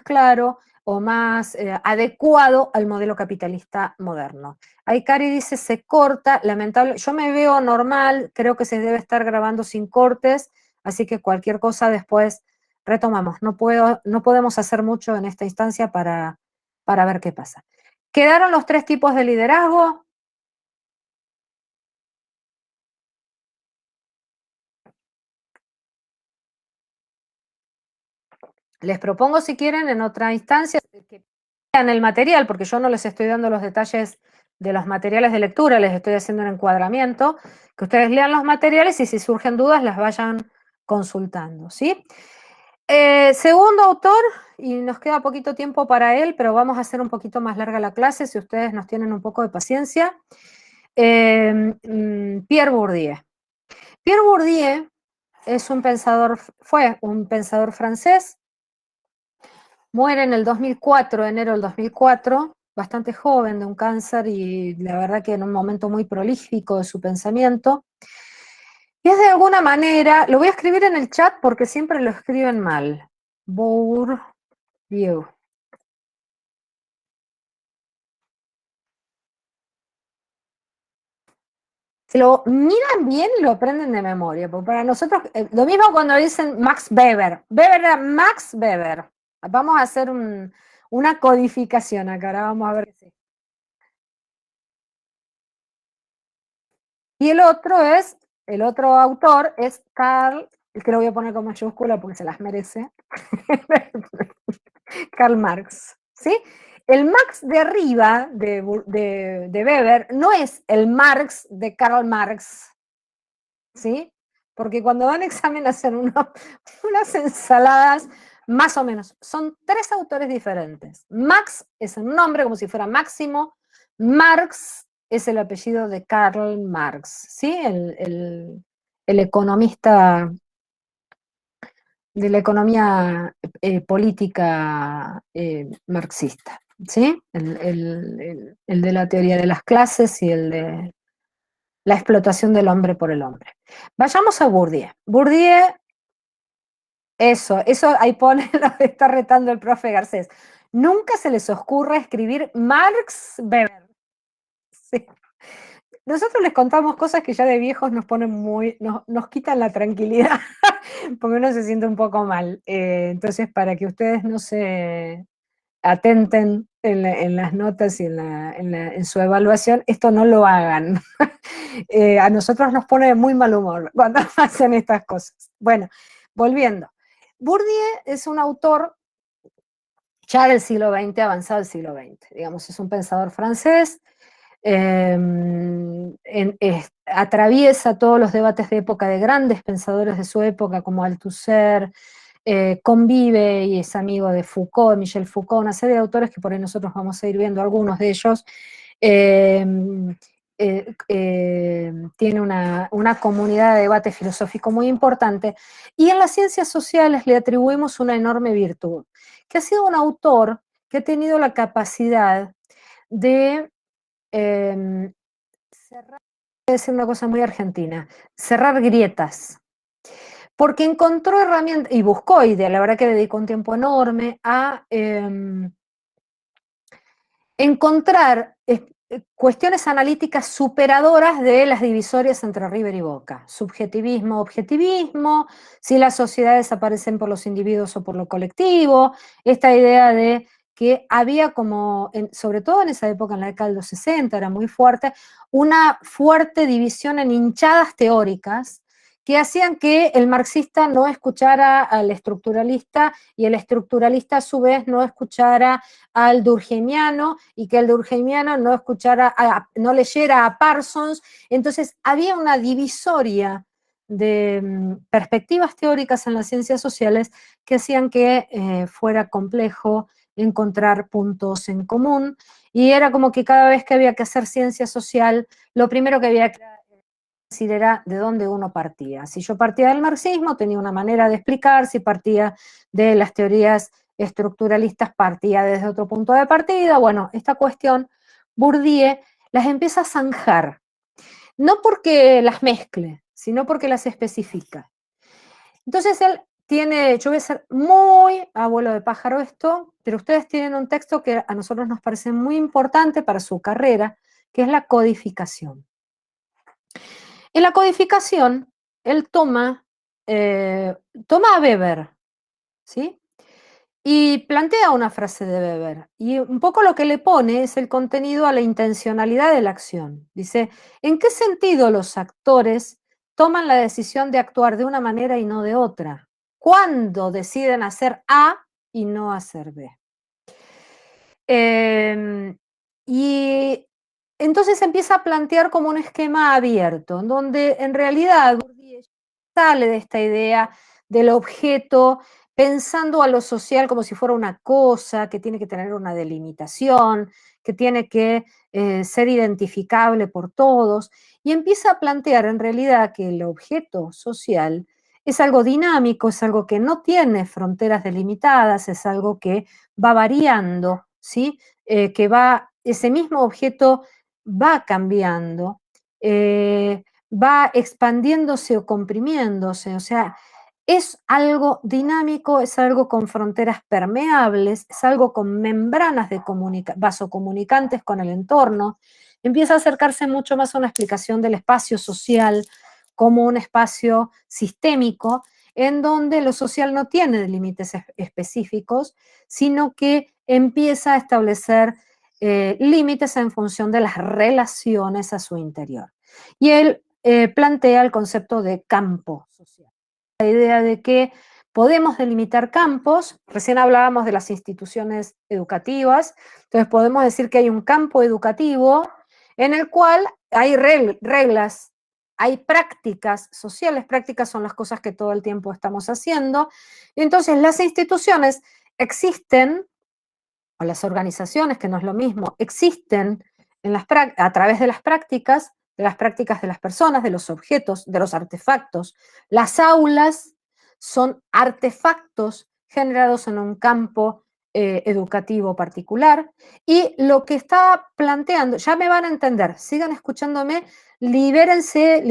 claro o más adecuado al modelo capitalista moderno. Ahí Cari dice, se corta, lamentable. Yo me veo normal, creo que se debe estar grabando sin cortes, así que cualquier cosa después retomamos. No podemos hacer mucho en esta instancia para ver qué pasa. ¿Quedaron los tres tipos de liderazgo? Les propongo, si quieren, en otra instancia, que vean el material, porque yo no les estoy dando los detalles de los materiales de lectura, les estoy haciendo un encuadramiento, que ustedes lean los materiales y si surgen dudas las vayan consultando, ¿sí? Segundo autor, y nos queda poquito tiempo para él, pero vamos a hacer un poquito más larga la clase, si ustedes nos tienen un poco de paciencia, Pierre Bourdieu. Pierre Bourdieu fue un pensador francés, muere en el 2004, enero del 2004, bastante joven, de un cáncer, y la verdad que en un momento muy prolífico de su pensamiento. Y es de alguna alguna manera, lo voy a escribir en el chat porque siempre lo escriben mal. Bourdieu. Si lo miran bien, lo aprenden de memoria. Porque para nosotros, lo mismo cuando dicen Max Weber. Weber era Max Weber. Vamos a hacer una codificación acá. Ahora vamos a ver. Y el otro autor es Karl, el que lo voy a poner con mayúscula porque se las merece. Karl Marx, ¿sí? El Marx de arriba de Weber no es el Marx de Karl Marx, ¿sí? Porque cuando dan examen hacen unas ensaladas más o menos. Son 3 autores diferentes. Max es un nombre como si fuera Máximo. Marx es el apellido de Karl Marx, ¿sí? El economista de la economía política marxista, ¿sí? El de la teoría de las clases y el de la explotación del hombre por el hombre. Vayamos a Bourdieu. Bourdieu, eso ahí pone, lo está retando el profe Garcés. Nunca se les ocurra escribir Marx Weber. Sí. Nosotros les contamos cosas que ya de viejos nos ponen nos quitan la tranquilidad, porque uno se siente un poco mal. Entonces, para que ustedes no se atenten en las notas y en su evaluación, esto no lo hagan. A nosotros nos pone de muy mal humor cuando hacen estas cosas. Bueno, volviendo. Bourdieu es un autor ya del siglo XX, avanzado del siglo XX. Digamos, es un pensador francés, atraviesa todos los debates de época de grandes pensadores de su época, como Althusser, convive y es amigo de Foucault, Michel Foucault, una serie de autores que por ahí nosotros vamos a ir viendo algunos de ellos. Tiene una comunidad de debate filosófico muy importante, y en las ciencias sociales le atribuimos una enorme virtud, que ha sido un autor que ha tenido la capacidad de cerrar, voy a decir una cosa muy argentina, cerrar grietas, porque encontró herramientas, y buscó, y la verdad que dedicó un tiempo enorme a encontrar cuestiones analíticas superadoras de las divisorias entre River y Boca. Subjetivismo, objetivismo, si las sociedades aparecen por los individuos o por lo colectivo, esta idea de que había como, sobre todo en esa época, en la década de los 60, era muy fuerte, una fuerte división en hinchadas teóricas que hacían que el marxista no escuchara al estructuralista y el estructuralista a su vez no escuchara al durkheimiano y que el durkheimiano no leyera a Parsons. Entonces había una divisoria de perspectivas teóricas en las ciencias sociales que hacían que fuera complejo encontrar puntos en común, y era como que cada vez que había que hacer ciencia social, lo primero que había que decir era de dónde uno partía. Si yo partía del marxismo, tenía una manera de explicar; si partía de las teorías estructuralistas, partía desde otro punto de partida. Bueno, esta cuestión, Bourdieu las empieza a zanjar, no porque las mezcle, sino porque las especifica. Entonces él tiene, yo voy a ser muy abuelo de pájaro esto, pero ustedes tienen un texto que a nosotros nos parece muy importante para su carrera, que es la codificación. En la codificación, él toma a Weber, ¿sí? Y plantea una frase de Weber, y un poco lo que le pone es el contenido a la intencionalidad de la acción. Dice, ¿en qué sentido los actores toman la decisión de actuar de una manera y no de otra? ¿Cuándo deciden hacer A y no hacer B? Y entonces empieza a plantear como un esquema abierto, en donde en realidad Bourdieu sale de esta idea del objeto, pensando a lo social como si fuera una cosa que tiene que tener una delimitación, que tiene que ser identificable por todos, y empieza a plantear en realidad que el objeto social es algo dinámico, es algo que no tiene fronteras delimitadas, es algo que va variando, ¿sí? Ese mismo objeto va cambiando, va expandiéndose o comprimiéndose, o sea, es algo dinámico, es algo con fronteras permeables, es algo con membranas de vasocomunicantes con el entorno, empieza a acercarse mucho más a una explicación del espacio social como un espacio sistémico en donde lo social no tiene límites específicos, sino que empieza a establecer límites en función de las relaciones a su interior. Y él plantea el concepto de campo social. La idea de que podemos delimitar campos, recién hablábamos de las instituciones educativas, entonces podemos decir que hay un campo educativo en el cual hay reglas, hay prácticas sociales, prácticas son las cosas que todo el tiempo estamos haciendo, entonces las instituciones existen, o las organizaciones, que no es lo mismo, existen a través de las prácticas de las personas, de los objetos, de los artefactos. Las aulas son artefactos generados en un campo educativo particular y lo que está planteando, ya me van a entender, sigan escuchándome, libérense,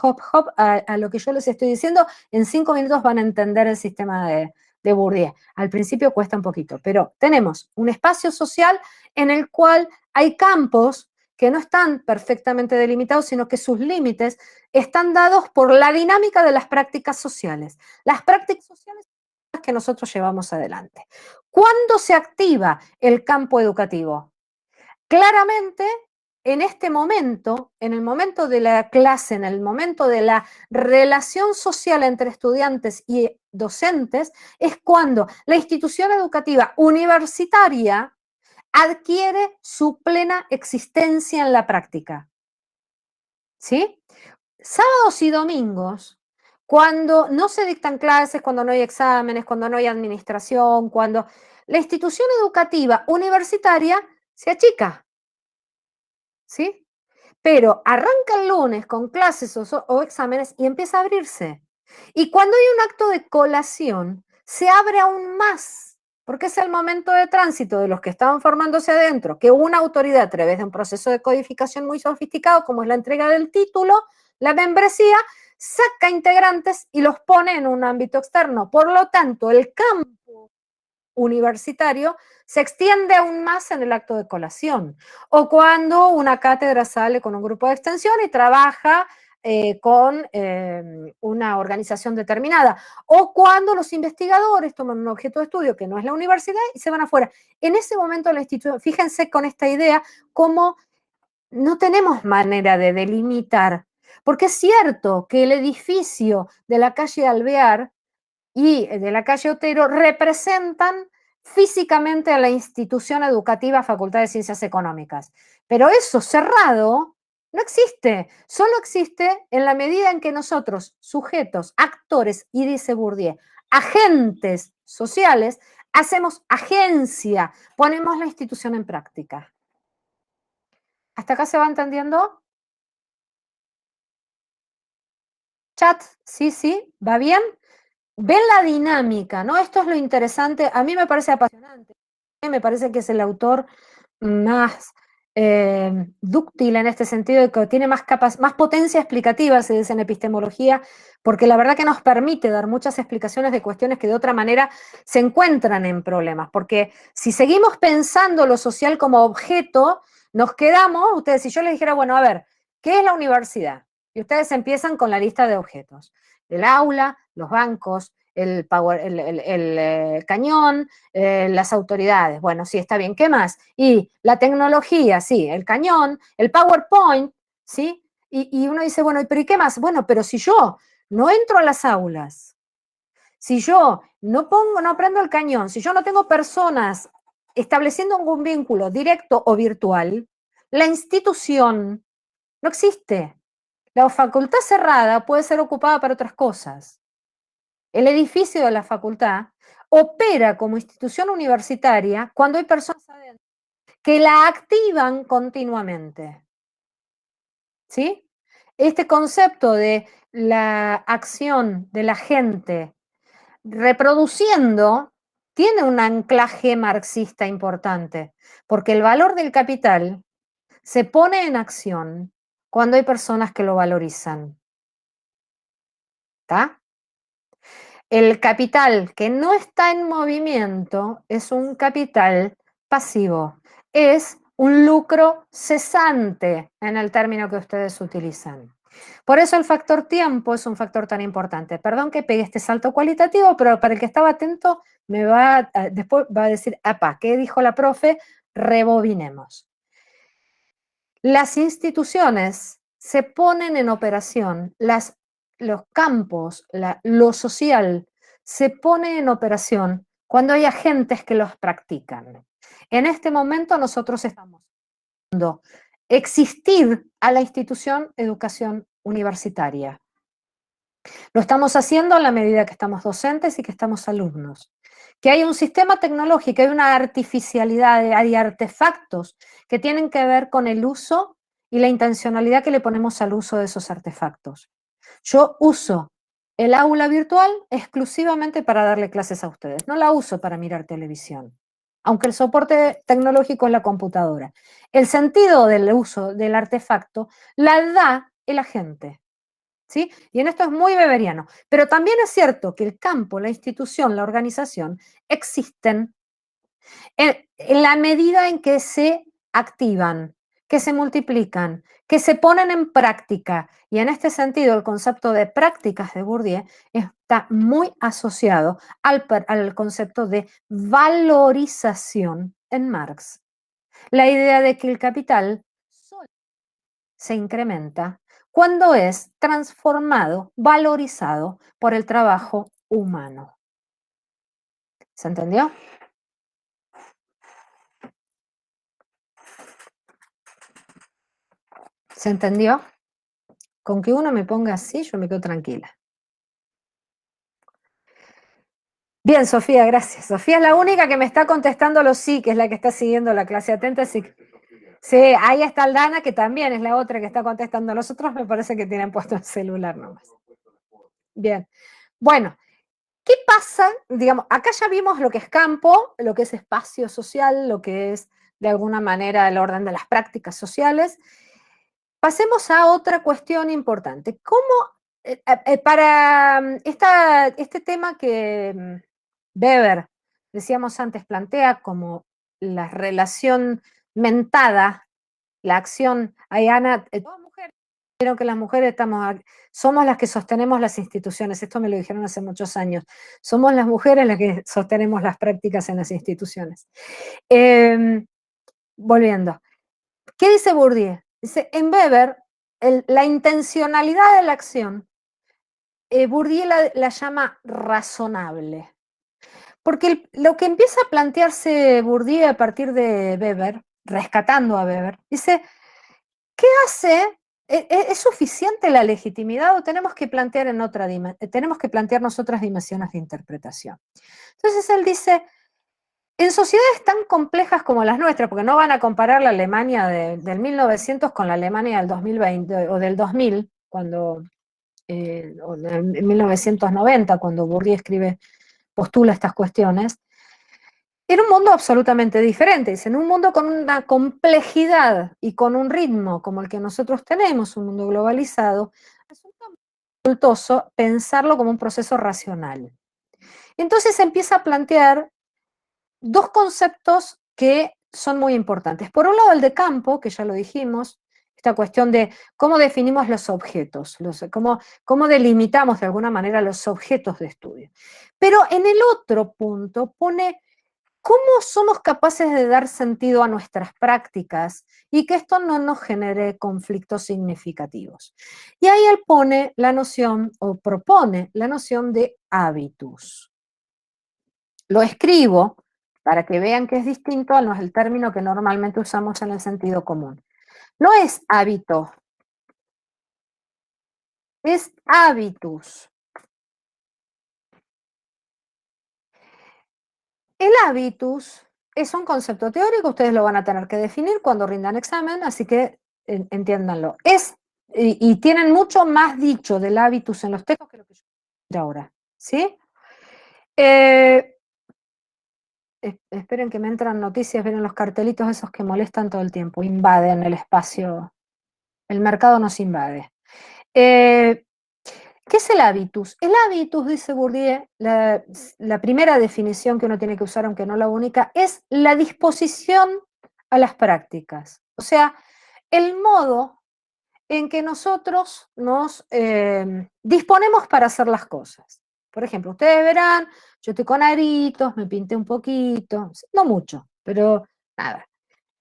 hop, a lo que yo les estoy diciendo, en 5 minutos van a entender el sistema de Bourdieu. Al principio cuesta un poquito, pero tenemos un espacio social en el cual hay campos que no están perfectamente delimitados, sino que sus límites están dados por la dinámica de las prácticas sociales. Las prácticas sociales son las que nosotros llevamos adelante. ¿Cuándo se activa el campo educativo? Claramente, en este momento, en el momento de la clase, en el momento de la relación social entre estudiantes y docentes, es cuando la institución educativa universitaria adquiere su plena existencia en la práctica. ¿Sí? Sábados y domingos, cuando no se dictan clases, cuando no hay exámenes, cuando no hay administración, cuando la institución educativa universitaria se achica, ¿sí? Pero arranca el lunes con clases o exámenes y empieza a abrirse. Y cuando hay un acto de colación, se abre aún más, porque es el momento de tránsito de los que estaban formándose adentro, que una autoridad a través de un proceso de codificación muy sofisticado, como es la entrega del título, la membresía, saca integrantes y los pone en un ámbito externo. Por lo tanto, el campo universitario se extiende aún más en el acto de colación, o cuando una cátedra sale con un grupo de extensión y trabaja con una organización determinada, o cuando los investigadores toman un objeto de estudio que no es la universidad y se van afuera. En ese momento la institución, fíjense con esta idea, cómo no tenemos manera de delimitar, porque es cierto que el edificio de la calle Alvear y de la calle Otero representan físicamente a la institución educativa Facultad de Ciencias Económicas. Pero eso cerrado no existe, solo existe en la medida en que nosotros, sujetos, actores, y dice Bourdieu, agentes sociales, hacemos agencia, ponemos la institución en práctica. ¿Hasta acá se va entendiendo? Chat, sí, ¿va bien? Ven la dinámica, ¿no? Esto es lo interesante, a mí me parece apasionante, me parece que es el autor más dúctil en este sentido, de que tiene más potencia explicativa, se dice en epistemología, porque la verdad que nos permite dar muchas explicaciones de cuestiones que de otra manera se encuentran en problemas, porque si seguimos pensando lo social como objeto, nos quedamos, ustedes, si yo les dijera, bueno, a ver, ¿qué es la universidad? Y ustedes empiezan con la lista de objetos. El aula, los bancos, el cañón, las autoridades. Bueno, sí, está bien. ¿Qué más? Y la tecnología, sí, el cañón, el PowerPoint, ¿sí? Y uno dice, bueno, ¿pero y qué más? Bueno, pero si yo no entro a las aulas, si yo no prendo el cañón, si yo no tengo personas estableciendo algún vínculo directo o virtual, la institución no existe. La facultad cerrada puede ser ocupada para otras cosas. El edificio de la facultad opera como institución universitaria cuando hay personas adentro que la activan continuamente. ¿Sí? Este concepto de la acción de la gente reproduciendo tiene un anclaje marxista importante, porque el valor del capital se pone en acción cuando hay personas que lo valorizan. ¿Está? El capital que no está en movimiento es un capital pasivo. Es un lucro cesante en el término que ustedes utilizan. Por eso el factor tiempo es un factor tan importante. Perdón que pegue este salto cualitativo, pero para el que estaba atento, después va a decir, apa, ¿qué dijo la profe? Rebobinemos. Las instituciones se ponen en operación, los campos, lo social, se pone en operación cuando hay agentes que los practican. En este momento nosotros estamos dando existir a la institución educación universitaria. Lo estamos haciendo en la medida que estamos docentes y que estamos alumnos. Que hay un sistema tecnológico, hay una artificialidad, hay artefactos que tienen que ver con el uso y la intencionalidad que le ponemos al uso de esos artefactos. Yo uso el aula virtual exclusivamente para darle clases a ustedes. No la uso para mirar televisión, aunque el soporte tecnológico es la computadora. El sentido del uso del artefacto la da el agente. ¿Sí? Y en esto es muy beberiano. Pero también es cierto que el campo, la institución, la organización existen en la medida en que se activan, que se multiplican, que se ponen en práctica. Y en este sentido, el concepto de prácticas de Bourdieu está muy asociado al concepto de valorización en Marx. La idea de que el capital se incrementa cuando es transformado, valorizado por el trabajo humano. ¿Se entendió? ¿Se entendió? Con que uno me ponga así, yo me quedo tranquila. Bien, Sofía, gracias. Sofía es la única que me está contestando los sí, que es la que está siguiendo la clase atenta. Sí, ahí está Aldana, que también es la otra que está contestando. Los otros me parece que tienen puesto el celular nomás. Bien. Bueno, ¿qué pasa? Digamos, acá ya vimos lo que es campo, lo que es espacio social, lo que es, de alguna manera, el orden de las prácticas sociales. Pasemos a otra cuestión importante. ¿Cómo, para este tema que Weber, decíamos antes, plantea como la relación mentada, la acción, Ana, todas mujeres, creo que las mujeres somos las que sostenemos las instituciones, esto me lo dijeron hace muchos años, somos las mujeres las que sostenemos las prácticas en las instituciones. Volviendo, ¿qué dice Bourdieu? Dice, en Weber, la intencionalidad de la acción, Bourdieu la llama razonable. Porque lo que empieza a plantearse Bourdieu a partir de Weber, rescatando a Weber, dice, ¿qué hace? ¿Es suficiente la legitimidad o tenemos que plantearnos otras dimensiones de interpretación? Entonces él dice, en sociedades tan complejas como las nuestras, porque no van a comparar la Alemania del 1900 con la Alemania del 2020 o del 2000, o en 1990, cuando Bourdieu postula estas cuestiones, era un mundo absolutamente diferente. En un mundo con una complejidad y con un ritmo como el que nosotros tenemos, un mundo globalizado, resulta muy dificultoso pensarlo como un proceso racional. Entonces empieza a plantear dos conceptos que son muy importantes. Por un lado, el de campo, que ya lo dijimos, esta cuestión de cómo definimos los objetos, cómo delimitamos de alguna manera los objetos de estudio. Pero en el otro punto pone cómo somos capaces de dar sentido a nuestras prácticas y que esto no nos genere conflictos significativos. Y ahí él pone la noción, o propone la noción de hábitus. Lo escribo para que vean que es distinto al término que normalmente usamos en el sentido común. No es hábito, es hábitus. El hábitus es un concepto teórico, ustedes lo van a tener que definir cuando rindan examen, así que entiéndanlo. Y tienen mucho más dicho del hábitus en los textos que lo que yo voy a decir ahora, ¿sí? Esperen que me entran noticias, vienen los cartelitos esos que molestan todo el tiempo, invaden el espacio el mercado nos invade. ¿Qué es el hábitus? El hábitus, dice Bourdieu, la primera definición que uno tiene que usar, aunque no la única, es la disposición a las prácticas. O sea, el modo en que nosotros nos disponemos para hacer las cosas. Por ejemplo, ustedes verán, yo estoy con aritos, me pinté un poquito, no mucho, pero nada.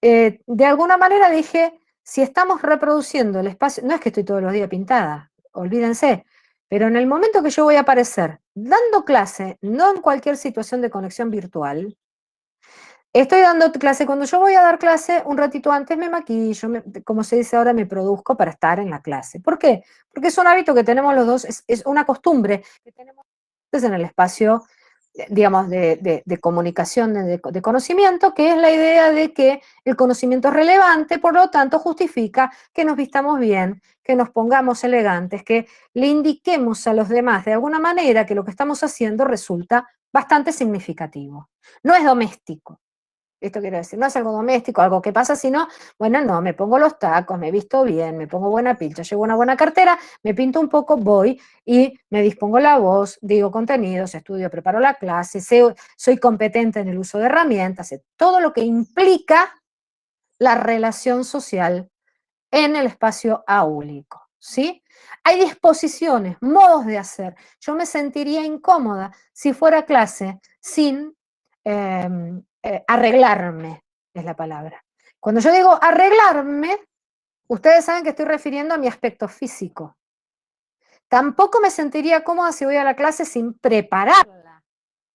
De alguna manera dije, si estamos reproduciendo el espacio, no es que estoy todos los días pintada, olvídense, pero en el momento que yo voy a aparecer dando clase, no en cualquier situación de conexión virtual, estoy dando clase, cuando yo voy a dar clase, un ratito antes me maquillo, como se dice ahora, me produzco para estar en la clase. ¿Por qué? Porque es un hábito que tenemos los dos, es una costumbre que tenemos en el espacio, digamos, de comunicación, de conocimiento, que es la idea de que el conocimiento es relevante, por lo tanto justifica que nos vistamos bien, que nos pongamos elegantes, que le indiquemos a los demás de alguna manera que lo que estamos haciendo resulta bastante significativo. No es doméstico. Esto quiero decir, no es algo doméstico, algo que pasa, sino, bueno, no, me pongo los tacos, me visto bien, me pongo buena pilcha, llevo una buena cartera, me pinto un poco, voy y me dispongo la voz, digo contenidos, estudio, preparo la clase, soy competente en el uso de herramientas, todo lo que implica la relación social en el espacio áulico, ¿sí? Hay disposiciones, modos de hacer. Yo me sentiría incómoda si fuera clase sin arreglarme, es la palabra. Cuando yo digo arreglarme, ustedes saben que estoy refiriendo a mi aspecto físico. Tampoco me sentiría cómoda si voy a la clase sin prepararla.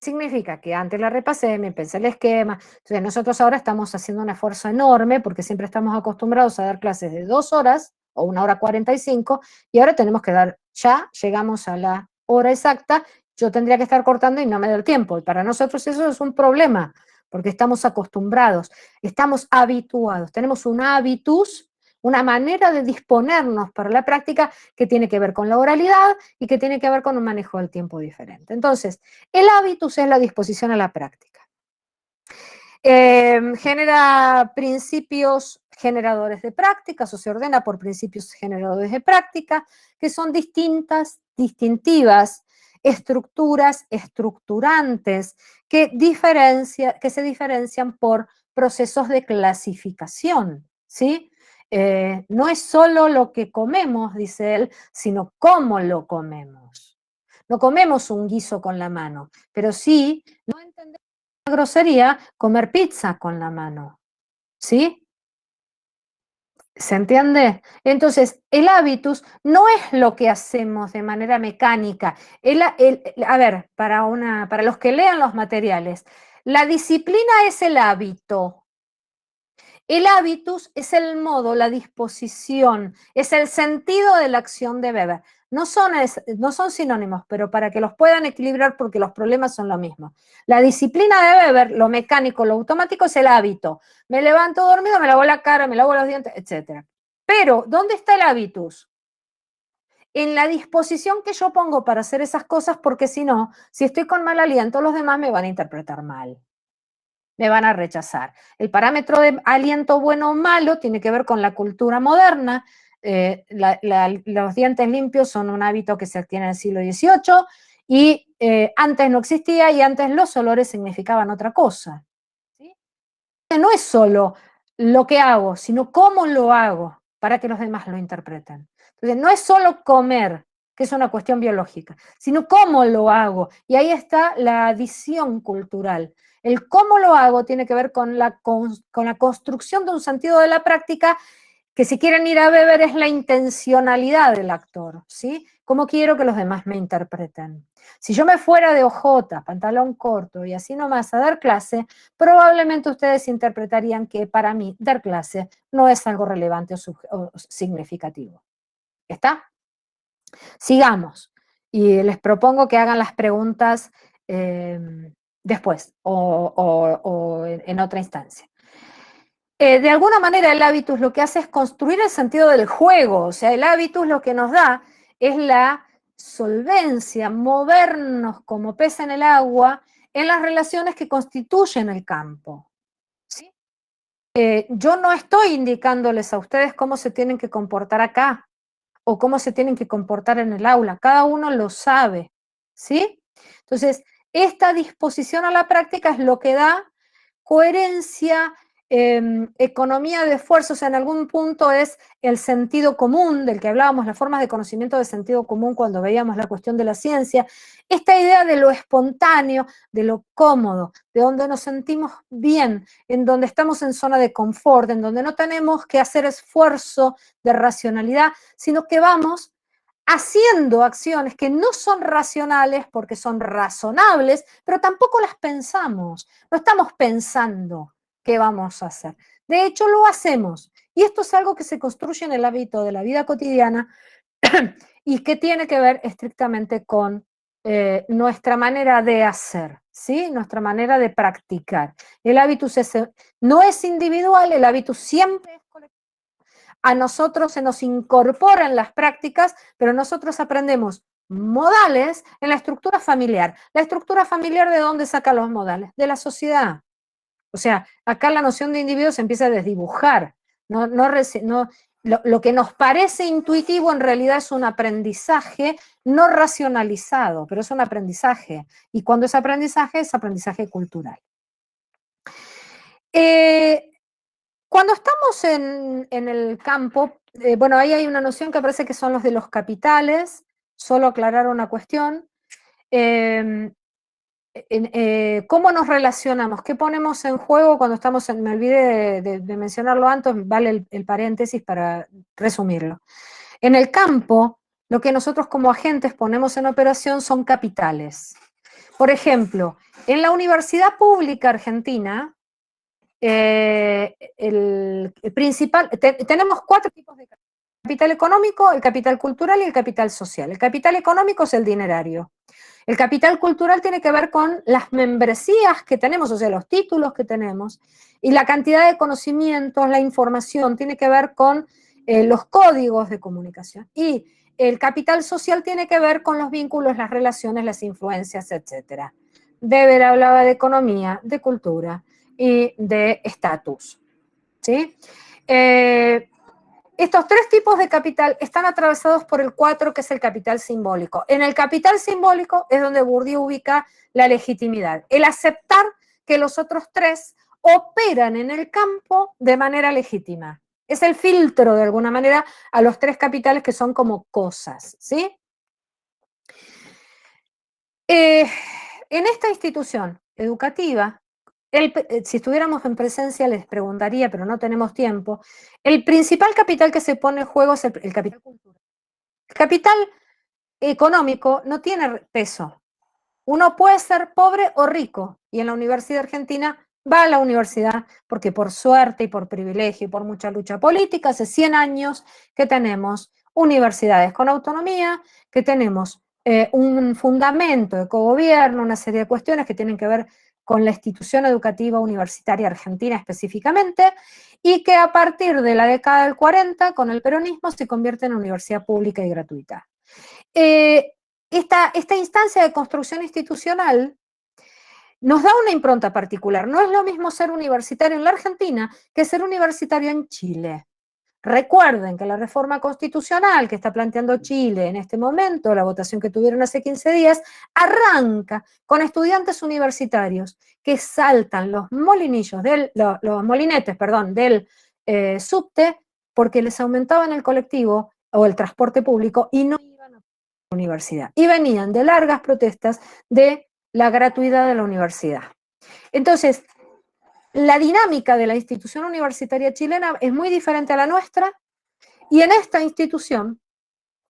Significa que antes la repasé, me pensé el esquema. Entonces nosotros ahora estamos haciendo un esfuerzo enorme porque siempre estamos acostumbrados a dar clases de 2 horas o 1 hora 45 y ahora tenemos que dar, ya llegamos a la hora exacta, yo tendría que estar cortando y no me da el tiempo. Y para nosotros eso es un problema porque estamos acostumbrados, estamos habituados, tenemos un hábitus, una manera de disponernos para la práctica que tiene que ver con la oralidad y que tiene que ver con un manejo del tiempo diferente. Entonces, el hábitus es la disposición a la práctica. Genera principios generadores de prácticas o se ordena por principios generadores de práctica que son distintivas, estructuras estructurantes que se diferencian por procesos de clasificación, ¿sí? No es solo lo que comemos, dice él, sino cómo lo comemos. No comemos un guiso con la mano, pero sí, no entendemos una grosería comer pizza con la mano, ¿sí? ¿Se entiende? Entonces, el hábitus no es lo que hacemos de manera mecánica. A ver, para los que lean los materiales, la disciplina es el hábito. El hábitus es el modo, la disposición, es el sentido de la acción de beber. No son sinónimos, pero para que los puedan equilibrar porque los problemas son lo mismo. La disciplina de beber, lo mecánico, lo automático es el hábito. Me levanto dormido, me lavo la cara, me lavo los dientes, etc. Pero, ¿dónde está el hábitus? En la disposición que yo pongo para hacer esas cosas, porque si no, si estoy con mal aliento, los demás me van a interpretar mal. Me van a rechazar. El parámetro de aliento bueno o malo tiene que ver con la cultura moderna. Los dientes limpios son un hábito que se adquiere en el siglo XVIII y antes no existía y antes los olores significaban otra cosa. ¿Sí? No es solo lo que hago, sino cómo lo hago para que los demás lo interpreten. Entonces, no es solo comer, que es una cuestión biológica, sino cómo lo hago. Y ahí está la adición cultural. El cómo lo hago tiene que ver con la construcción de un sentido de la práctica que si quieren ir a beber es la intencionalidad del actor, ¿sí? ¿Cómo quiero que los demás me interpreten? Si yo me fuera de ojotas, pantalón corto y así nomás a dar clase, probablemente ustedes interpretarían que para mí dar clase no es algo relevante o significativo. ¿Está? Sigamos. Y les propongo que hagan las preguntas después o en otra instancia. De alguna manera el hábitus lo que hace es construir el sentido del juego, o sea, el hábitus lo que nos da es la solvencia, movernos como pez en el agua en las relaciones que constituyen el campo. ¿Sí? yo no estoy indicándoles a ustedes cómo se tienen que comportar acá o cómo se tienen que comportar en el aula. Cada uno lo sabe, ¿sí? Entonces, esta disposición a la práctica es lo que da coherencia, economía de esfuerzos, en algún punto es el sentido común del que hablábamos, las formas de conocimiento de sentido común cuando veíamos la cuestión de la ciencia, esta idea de lo espontáneo, de lo cómodo, de donde nos sentimos bien, en donde estamos en zona de confort, en donde no tenemos que hacer esfuerzo de racionalidad, sino que vamos haciendo acciones que no son racionales porque son razonables, pero tampoco las pensamos, no estamos pensando qué vamos a hacer. De hecho, lo hacemos. Y esto es algo que se construye en el hábito de la vida cotidiana y que tiene que ver estrictamente con nuestra manera de hacer, ¿sí? Nuestra manera de practicar. El hábitus no es individual, el hábitus siempre es colectivo. A nosotros se nos incorporan las prácticas, pero nosotros aprendemos modales en la estructura familiar. ¿La estructura familiar de dónde saca los modales? De la sociedad. O sea, acá la noción de individuo se empieza a desdibujar. Lo que nos parece intuitivo en realidad es un aprendizaje no racionalizado, pero es un aprendizaje. Y cuando es aprendizaje cultural. Cuando estamos en el campo, bueno, ahí hay una noción que parece que son los de los capitales, solo aclarar una cuestión. ¿Cómo nos relacionamos? ¿Qué ponemos en juego cuando estamos me olvidé de mencionarlo antes, vale el paréntesis para resumirlo. En el campo, lo que nosotros como agentes ponemos en operación son capitales. Por ejemplo, en la Universidad Pública Argentina, el principal, tenemos 4 tipos de capital. El capital económico, el capital cultural y el capital social. El capital económico es el dinerario. El capital cultural tiene que ver con las membresías que tenemos, o sea, los títulos que tenemos, y la cantidad de conocimientos, la información, tiene que ver con los códigos de comunicación. Y el capital social tiene que ver con los vínculos, las relaciones, las influencias, etc. Weber hablaba de economía, de cultura y de estatus, ¿sí? Estos 3 tipos de capital están atravesados por el 4, que es el capital simbólico. En el capital simbólico es donde Bourdieu ubica la legitimidad, el aceptar que los otros 3 operan en el campo de manera legítima. Es el filtro, de alguna manera, a los 3 capitales que son como cosas, ¿sí? En esta institución educativa, si estuviéramos en presencia les preguntaría, pero no tenemos tiempo, el principal capital que se pone en juego es el capital cultural. El capital económico no tiene peso. Uno puede ser pobre o rico, y en la Universidad Argentina va a la universidad porque por suerte y por privilegio y por mucha lucha política, hace 100 años que tenemos universidades con autonomía, que tenemos un fundamento de cogobierno, una serie de cuestiones que tienen que ver con la institución educativa universitaria argentina específicamente, y que a partir de la década del 40, con el peronismo, se convierte en universidad pública y gratuita. Esta instancia de construcción institucional nos da una impronta particular. No es lo mismo ser universitario en la Argentina que ser universitario en Chile. Recuerden que la reforma constitucional que está planteando Chile en este momento, la votación que tuvieron hace 15 días, arranca con estudiantes universitarios que saltan los molinillos, los molinetes, perdón, del subte porque les aumentaban el colectivo o el transporte público y no iban a la universidad. Y venían de largas protestas de la gratuidad de la universidad. Entonces, la dinámica de la institución universitaria chilena es muy diferente a la nuestra, y en esta institución,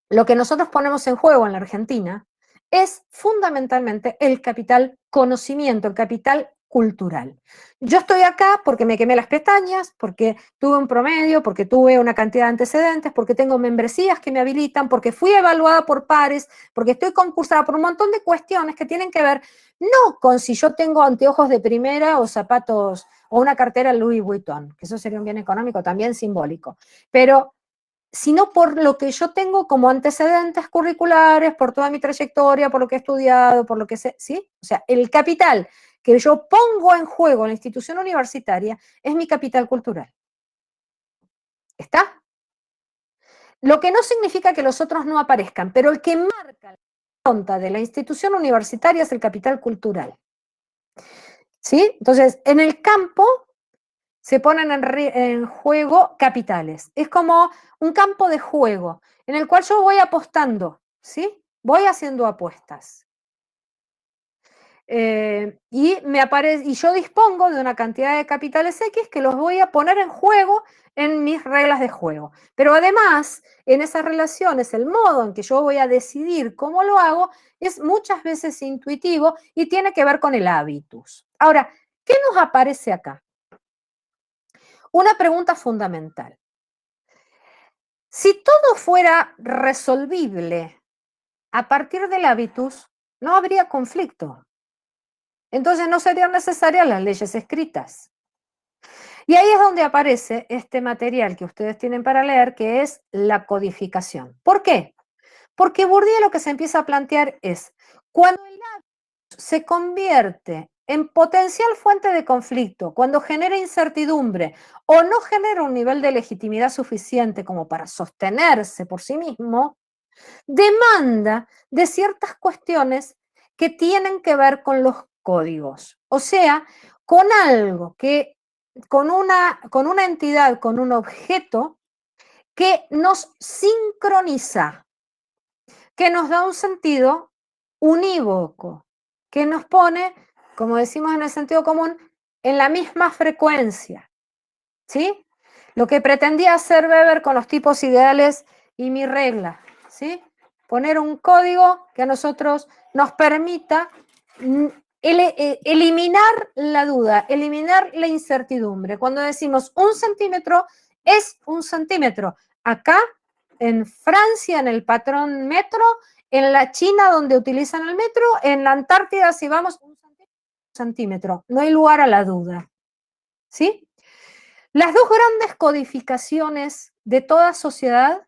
lo que nosotros ponemos en juego en la Argentina es fundamentalmente el capital conocimiento, el capital cultural. Yo estoy acá porque me quemé las pestañas, porque tuve un promedio, porque tuve una cantidad de antecedentes, porque tengo membresías que me habilitan, porque fui evaluada por pares, porque estoy concursada por un montón de cuestiones que tienen que ver no con si yo tengo anteojos de primera o zapatos o una cartera Louis Vuitton, que eso sería un bien económico también simbólico, pero sino por lo que yo tengo como antecedentes curriculares, por toda mi trayectoria, por lo que he estudiado, por lo que sé, ¿sí? O sea, el capital que yo pongo en juego en la institución universitaria es mi capital cultural. ¿Está? Lo que no significa que los otros no aparezcan, pero el que marca la impronta de la institución universitaria es el capital cultural. ¿Sí? Entonces, en el campo se ponen en juego capitales. Es como un campo de juego en el cual yo voy apostando, ¿sí? Voy haciendo apuestas. Y yo dispongo de una cantidad de capitales X que los voy a poner en juego en mis reglas de juego. Pero además, en esas relaciones, el modo en que yo voy a decidir cómo lo hago es muchas veces intuitivo y tiene que ver con el hábitus. Ahora, ¿qué nos aparece acá? Una pregunta fundamental. Si todo fuera resolvible a partir del hábitus, no habría conflicto. Entonces no serían necesarias las leyes escritas. Y ahí es donde aparece este material que ustedes tienen para leer, que es la codificación. ¿Por qué? Porque Bourdieu lo que se empieza a plantear es, cuando el hábitus se convierte en potencial fuente de conflicto, cuando genera incertidumbre o no genera un nivel de legitimidad suficiente como para sostenerse por sí mismo, demanda de ciertas cuestiones que tienen que ver con los códigos. O sea, con algo que, con una entidad, con un objeto que nos sincroniza, que nos da un sentido unívoco, que nos pone, como decimos en el sentido común, en la misma frecuencia. ¿Sí? Lo que pretendía hacer Weber con los tipos ideales y mi regla, ¿sí? Poner un código que a nosotros nos permita eliminar la duda, eliminar la incertidumbre. Cuando decimos 1 centímetro, es 1 centímetro. Acá, en Francia, en el patrón metro, en la China, donde utilizan el metro, en la Antártida, si vamos, 1 centímetro. No hay lugar a la duda. ¿Sí? Las dos grandes codificaciones de toda sociedad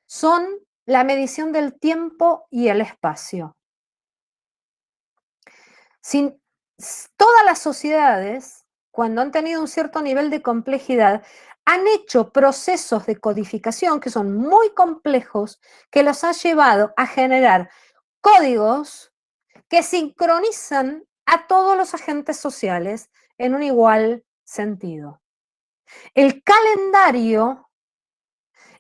son la medición del tiempo y el espacio. Todas las sociedades, cuando han tenido un cierto nivel de complejidad, han hecho procesos de codificación que son muy complejos, que los ha llevado a generar códigos que sincronizan a todos los agentes sociales en un igual sentido. El calendario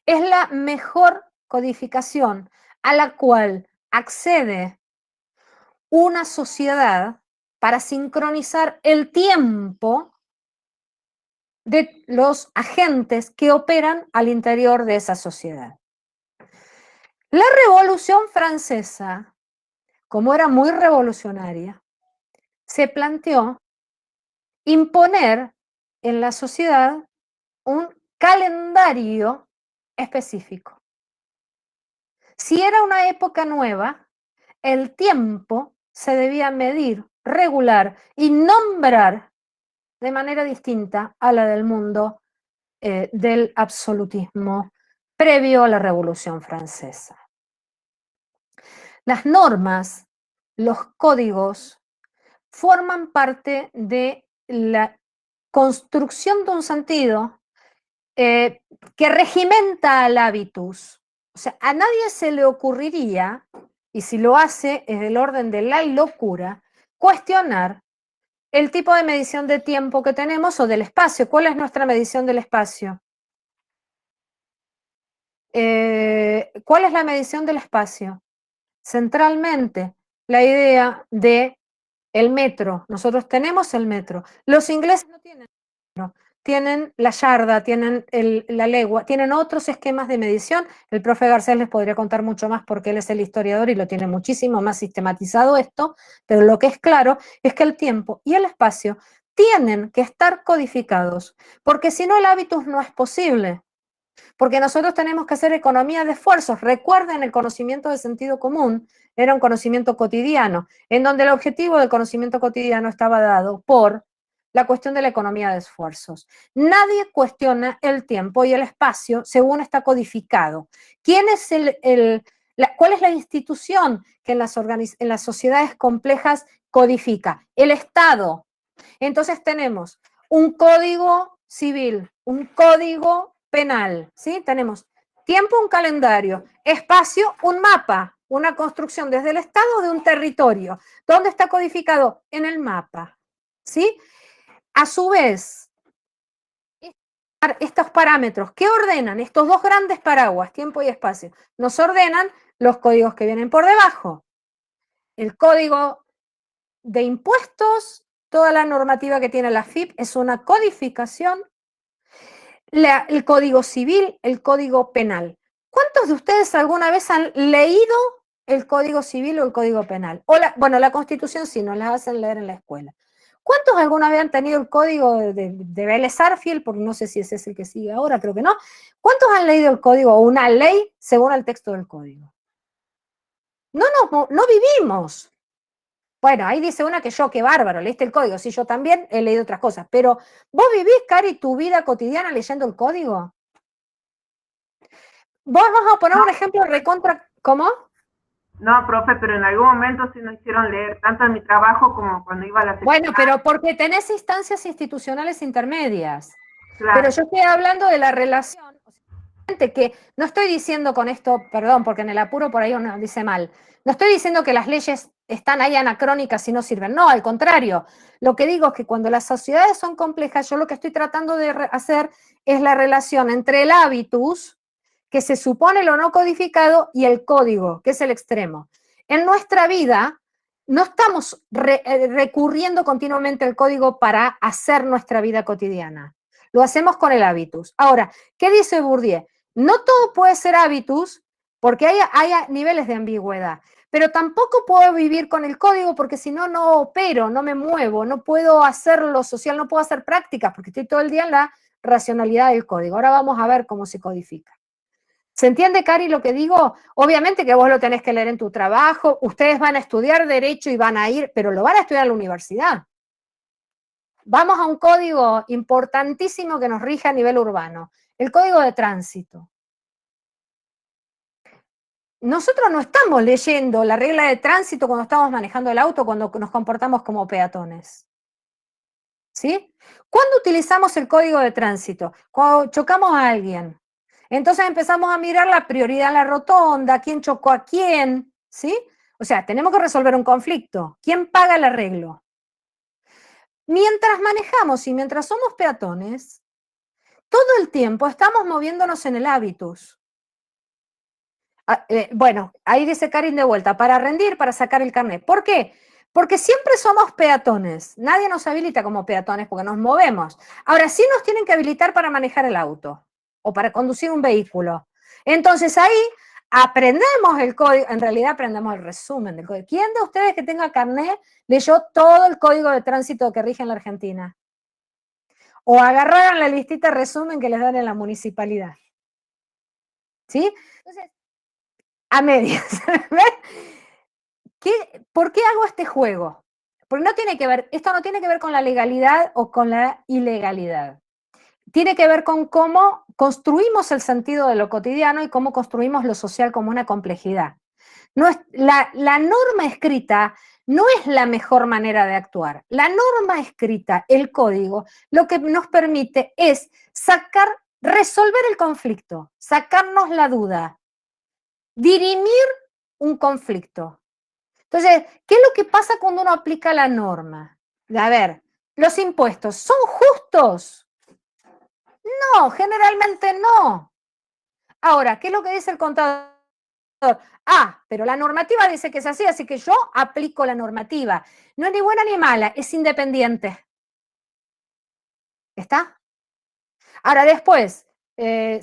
es la mejor codificación a la cual accede una sociedad para sincronizar el tiempo de los agentes que operan al interior de esa sociedad. La Revolución Francesa, como era muy revolucionaria, se planteó imponer en la sociedad un calendario específico. Si era una época nueva, el tiempo se debía medir, regular y nombrar de manera distinta a la del mundo del absolutismo previo a la Revolución Francesa. Las normas, los códigos, forman parte de la construcción de un sentido que regimenta al hábitus. O sea, a nadie se le ocurriría, y si lo hace es del orden de la locura, cuestionar el tipo de medición de tiempo que tenemos o del espacio. ¿Cuál es nuestra medición del espacio? ¿Cuál es la medición del espacio? Centralmente, la idea de el metro. Nosotros tenemos el metro. Los ingleses no tienen metro. Tienen la yarda, tienen la legua, tienen otros esquemas de medición. El profe Garcés les podría contar mucho más porque él es el historiador y lo tiene muchísimo más sistematizado esto, pero lo que es claro es que el tiempo y el espacio tienen que estar codificados, porque si no el hábitus no es posible. Porque nosotros tenemos que hacer economía de esfuerzos. Recuerden, el conocimiento de sentido común era un conocimiento cotidiano, en donde el objetivo del conocimiento cotidiano estaba dado por la cuestión de la economía de esfuerzos. Nadie cuestiona el tiempo y el espacio según está codificado. ¿Quién es ¿Cuál es la institución que en las sociedades complejas codifica? El Estado. Entonces tenemos un código civil, un código penal, ¿sí? Tenemos tiempo, un calendario, espacio, un mapa, una construcción desde el Estado de un territorio. ¿Dónde está codificado? En el mapa, ¿sí? A su vez, estos parámetros, ¿qué ordenan? Estos dos grandes paraguas, tiempo y espacio, nos ordenan los códigos que vienen por debajo. El código de impuestos, toda la normativa que tiene la FIP es una codificación. El código civil, el código penal. ¿Cuántos de ustedes alguna vez han leído el código civil o el código penal? Bueno, la Constitución sí, nos la hacen leer en la escuela. ¿Cuántos alguna vez han tenido el código de Vélez Arfield? Porque no sé si ese es el que sigue ahora, creo que no. ¿Cuántos han leído el código o una ley según el texto del código? No vivimos. Bueno, ahí dice una que yo, qué bárbaro, leíste el código. Sí, yo también he leído otras cosas. Pero, ¿vos vivís, Cari, tu vida cotidiana leyendo el código? Vamos a poner un ejemplo recontra... ¿Cómo? No, profe, pero en algún momento sí nos hicieron leer, tanto en mi trabajo como cuando iba a la secundaria. Bueno, pero porque tenés instancias institucionales intermedias. Claro. Pero yo estoy hablando de la relación, que no estoy diciendo con esto, perdón, porque en el apuro por ahí uno dice mal, no estoy diciendo que las leyes están ahí anacrónicas y no sirven, no, al contrario, lo que digo es que cuando las sociedades son complejas, yo lo que estoy tratando de hacer es la relación entre el habitus, que se supone lo no codificado, y el código, que es el extremo. En nuestra vida no estamos recurriendo continuamente al código para hacer nuestra vida cotidiana. Lo hacemos con el habitus. Ahora, ¿qué dice Bourdieu? No todo puede ser habitus, porque hay niveles de ambigüedad, pero tampoco puedo vivir con el código porque si no, no opero, no me muevo, no puedo hacerlo social, no puedo hacer prácticas porque estoy todo el día en la racionalidad del código. Ahora vamos a ver cómo se codifica. ¿Se entiende, Cari, lo que digo? Obviamente que vos lo tenés que leer en tu trabajo, ustedes van a estudiar Derecho y van a ir, pero lo van a estudiar en la universidad. Vamos a un código importantísimo que nos rige a nivel urbano, el Código de Tránsito. Nosotros no estamos leyendo la regla de tránsito cuando estamos manejando el auto, cuando nos comportamos como peatones. ¿Sí? ¿Cuándo utilizamos el Código de Tránsito? Cuando chocamos a alguien. Entonces empezamos a mirar la prioridad en la rotonda, quién chocó a quién, ¿sí? O sea, tenemos que resolver un conflicto. ¿Quién paga el arreglo? Mientras manejamos y mientras somos peatones, todo el tiempo estamos moviéndonos en el hábitus. Bueno, ahí dice Karin de vuelta, para rendir, para sacar el carnet. ¿Por qué? Porque siempre somos peatones. Nadie nos habilita como peatones porque nos movemos. Ahora sí nos tienen que habilitar para manejar el auto o para conducir un vehículo. Entonces ahí aprendemos el código, en realidad aprendemos el resumen del código. ¿Quién de ustedes que tenga carnet leyó todo el código de tránsito que rige en la Argentina? O agarraron la listita resumen que les dan en la municipalidad. ¿Sí? Entonces, a medias. ¿Por qué hago este juego? Porque no tiene que ver, esto no tiene que ver con la legalidad o con la ilegalidad. Tiene que ver con cómo construimos el sentido de lo cotidiano y cómo construimos lo social como una complejidad. No es, la norma escrita no es la mejor manera de actuar. La norma escrita, el código, lo que nos permite es resolver el conflicto, sacarnos la duda, dirimir un conflicto. Entonces, ¿qué es lo que pasa cuando uno aplica la norma? A ver, ¿los impuestos son justos? No, generalmente no. Ahora, ¿qué es lo que dice el contador? Ah, pero la normativa dice que es así que yo aplico la normativa. No es ni buena ni mala, es independiente. ¿Está? Ahora, después,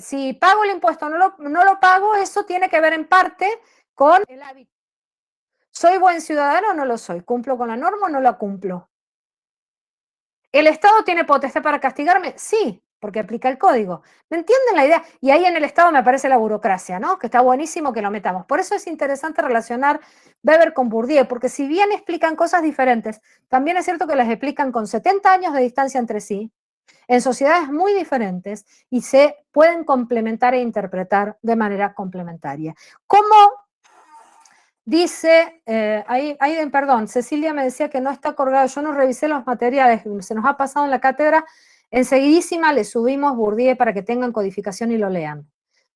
si pago el impuesto o no lo pago, eso tiene que ver en parte con el hábito. ¿Soy buen ciudadano o no lo soy? ¿Cumplo con la norma o no la cumplo? ¿El Estado tiene potestad para castigarme? Sí, porque aplica el código. ¿Me entienden la idea? Y ahí en el Estado me aparece la burocracia, ¿no? Que está buenísimo que lo metamos. Por eso es interesante relacionar Weber con Bourdieu, porque si bien explican cosas diferentes, también es cierto que las explican con 70 años de distancia entre sí, en sociedades muy diferentes, y se pueden complementar e interpretar de manera complementaria. ¿Cómo Dice, perdón, Cecilia me decía que no está colgado, yo no revisé los materiales, se nos ha pasado en la cátedra, enseguidísima le subimos Bourdieu para que tengan codificación y lo lean.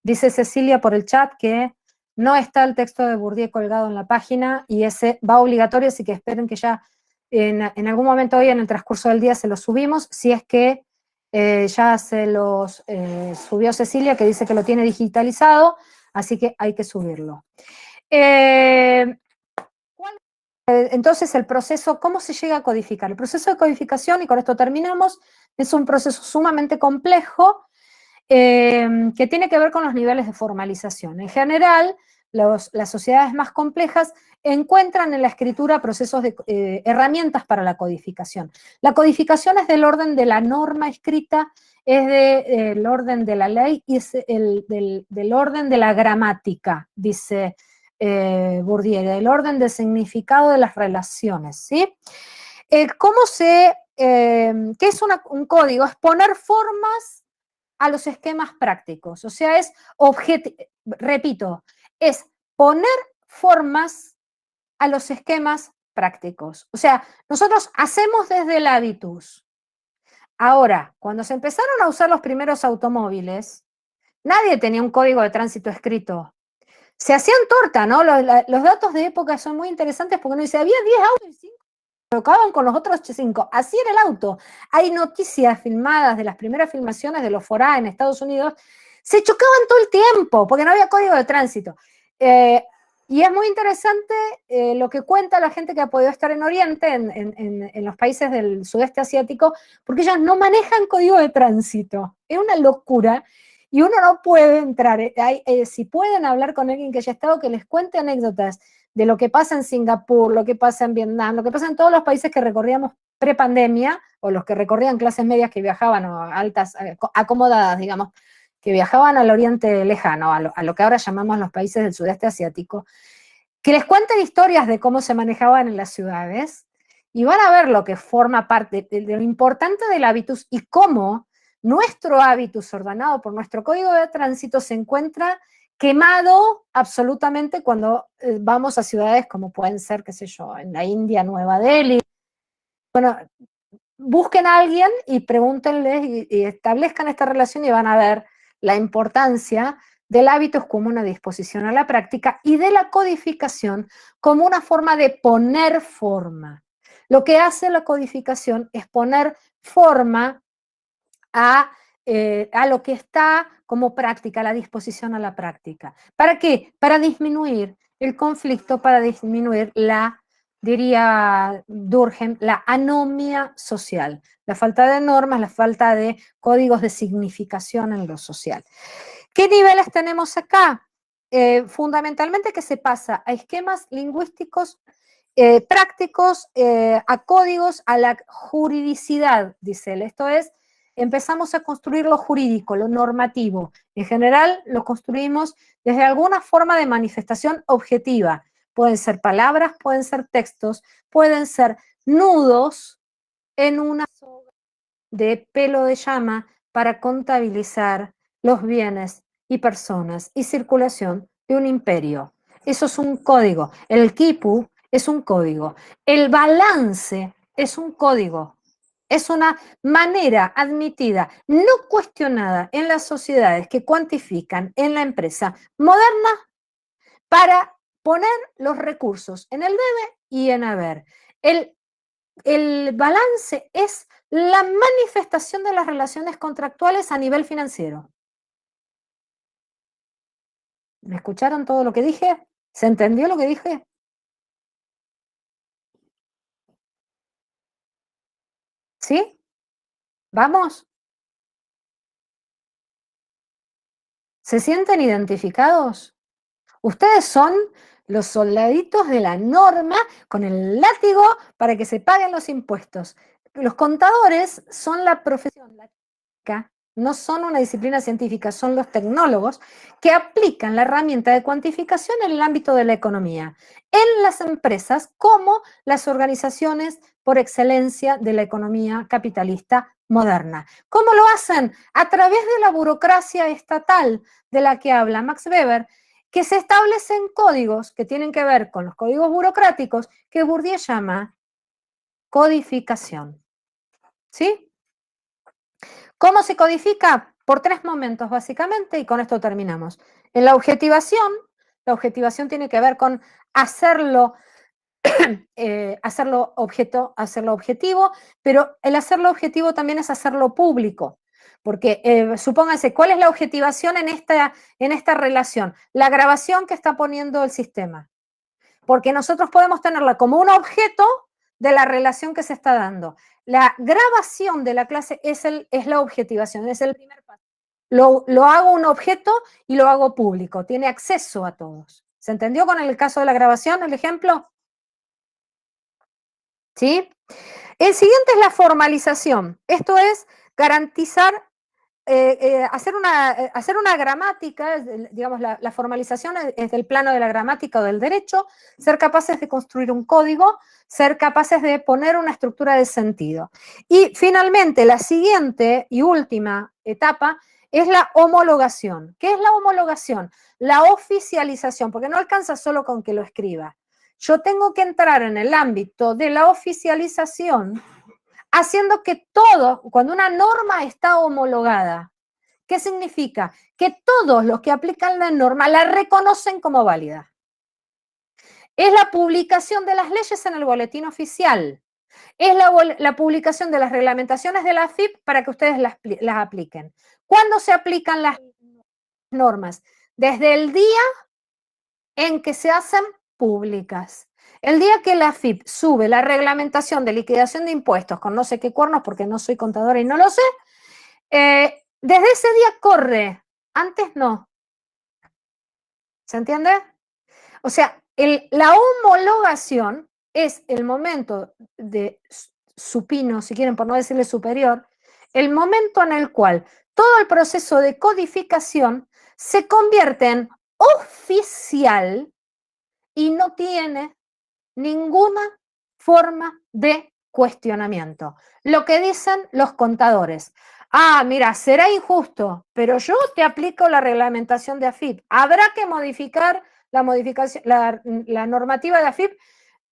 Dice Cecilia por el chat que no está el texto de Bourdieu colgado en la página y ese va obligatorio, así que esperen que ya en algún momento hoy en el transcurso del día se los subimos, si es que ya se los subió Cecilia, que dice que lo tiene digitalizado, así que hay que subirlo. Entonces el proceso, ¿cómo se llega a codificar? El proceso de codificación, y con esto terminamos, es un proceso sumamente complejo que tiene que ver con los niveles de formalización. En general, las sociedades más complejas encuentran en la escritura procesos de herramientas para la codificación. La codificación es del orden de la norma escrita, es del orden de la ley y es del orden de la gramática, dice Bourdieu, del orden del significado de las relaciones, ¿sí? ¿Qué es un código? Es poner formas a los esquemas prácticos, o sea, repito, es poner formas a los esquemas prácticos. O sea, nosotros hacemos desde el hábitus. Ahora, cuando se empezaron a usar los primeros automóviles, nadie tenía un código de tránsito escrito. Se hacían torta, ¿no? Los datos de época son muy interesantes porque uno dice, había 10 autos y 5 chocaban con los otros 5. Así era el auto. Hay noticias filmadas de las primeras filmaciones de los Forá en Estados Unidos. Se chocaban todo el tiempo porque no había código de tránsito. Y es muy interesante lo que cuenta la gente que ha podido estar en Oriente, en los países del sudeste asiático, porque ellos no manejan código de tránsito. Es una locura. Y uno no puede entrar. Si pueden hablar con alguien que haya estado, que les cuente anécdotas de lo que pasa en Singapur, lo que pasa en Vietnam, lo que pasa en todos los países que recorríamos pre-pandemia, o los que recorrían clases medias que viajaban, o altas, acomodadas, digamos, que viajaban al Oriente Lejano, a lo que ahora llamamos los países del sudeste asiático, que les cuenten historias de cómo se manejaban en las ciudades, y van a ver lo que forma parte de lo importante del hábitus y cómo nuestro hábitus ordenado por nuestro código de tránsito se encuentra quemado absolutamente cuando vamos a ciudades como pueden ser, qué sé yo, en la India, Nueva Delhi. Bueno, busquen a alguien y pregúntenles y establezcan esta relación y van a ver la importancia del hábitus como una disposición a la práctica y de la codificación como una forma de poner forma. Lo que hace la codificación es poner forma a lo que está como práctica, la disposición a la práctica. ¿Para qué? Para disminuir el conflicto, para disminuir diría Durkheim, la anomia social, la falta de normas, la falta de códigos de significación en lo social. ¿Qué niveles tenemos acá? Fundamentalmente que se pasa a esquemas lingüísticos prácticos, a códigos, a la juridicidad, dice él. Esto es, empezamos a construir lo jurídico, lo normativo. En general lo construimos desde alguna forma de manifestación objetiva. Pueden ser palabras, pueden ser textos, pueden ser nudos en una soga de pelo de llama para contabilizar los bienes y personas y circulación de un imperio. Eso es un código. El quipu es un código. El balance es un código. Es una manera admitida, no cuestionada en las sociedades que cuantifican en la empresa moderna para poner los recursos en el debe y en haber. El balance es la manifestación de las relaciones contractuales a nivel financiero. ¿Me escucharon todo lo que dije? ¿Se entendió lo que dije? ¿Sí? ¿Vamos? ¿Se sienten identificados? Ustedes son los soldaditos de la norma con el látigo para que se paguen los impuestos. Los contadores son la profesión, la técnica, no son una disciplina científica, son los tecnólogos que aplican la herramienta de cuantificación en el ámbito de la economía, en las empresas como las organizaciones por excelencia de la economía capitalista moderna. ¿Cómo lo hacen? A través de la burocracia estatal de la que habla Max Weber, que se establecen códigos que tienen que ver con los códigos burocráticos que Bourdieu llama codificación. ¿Sí? ¿Cómo se codifica? Por 3 momentos, básicamente, y con esto terminamos. En la objetivación tiene que ver con hacerlo objetivo, pero el hacerlo objetivo también es hacerlo público. Porque supónganse, ¿cuál es la objetivación en esta relación? La grabación que está poniendo el sistema. Porque nosotros podemos tenerla como un objeto de la relación que se está dando. La grabación de la clase es la objetivación, es el primer paso. Lo hago un objeto y lo hago público, tiene acceso a todos. ¿Se entendió con el caso de la grabación, el ejemplo? ¿Sí? El siguiente es la formalización. Esto es garantizar, hacer una gramática, digamos, la formalización es del plano de la gramática o del derecho, ser capaces de construir un código, ser capaces de poner una estructura de sentido. Y finalmente, la siguiente y última etapa es la homologación. ¿Qué es la homologación? La oficialización, porque no alcanza solo con que lo escriba. Yo tengo que entrar en el ámbito de la oficialización haciendo que todo, cuando una norma está homologada, ¿qué significa? Que todos los que aplican la norma la reconocen como válida. Es la publicación de las leyes en el boletín oficial. Es la publicación de las reglamentaciones de la AFIP para que ustedes las apliquen. ¿Cuándo se aplican las normas? Desde el día en que se hacen públicas. El día que la AFIP sube la reglamentación de liquidación de impuestos con no sé qué cuernos, porque no soy contadora y no lo sé, desde ese día corre, antes no. ¿Se entiende? O sea, la homologación es el momento de supino, si quieren, por no decirle superior, el momento en el cual todo el proceso de codificación se convierte en oficial y no tiene ninguna forma de cuestionamiento. Lo que dicen los contadores. Ah, mira, será injusto, pero yo te aplico la reglamentación de AFIP. Habrá que modificar la normativa de AFIP.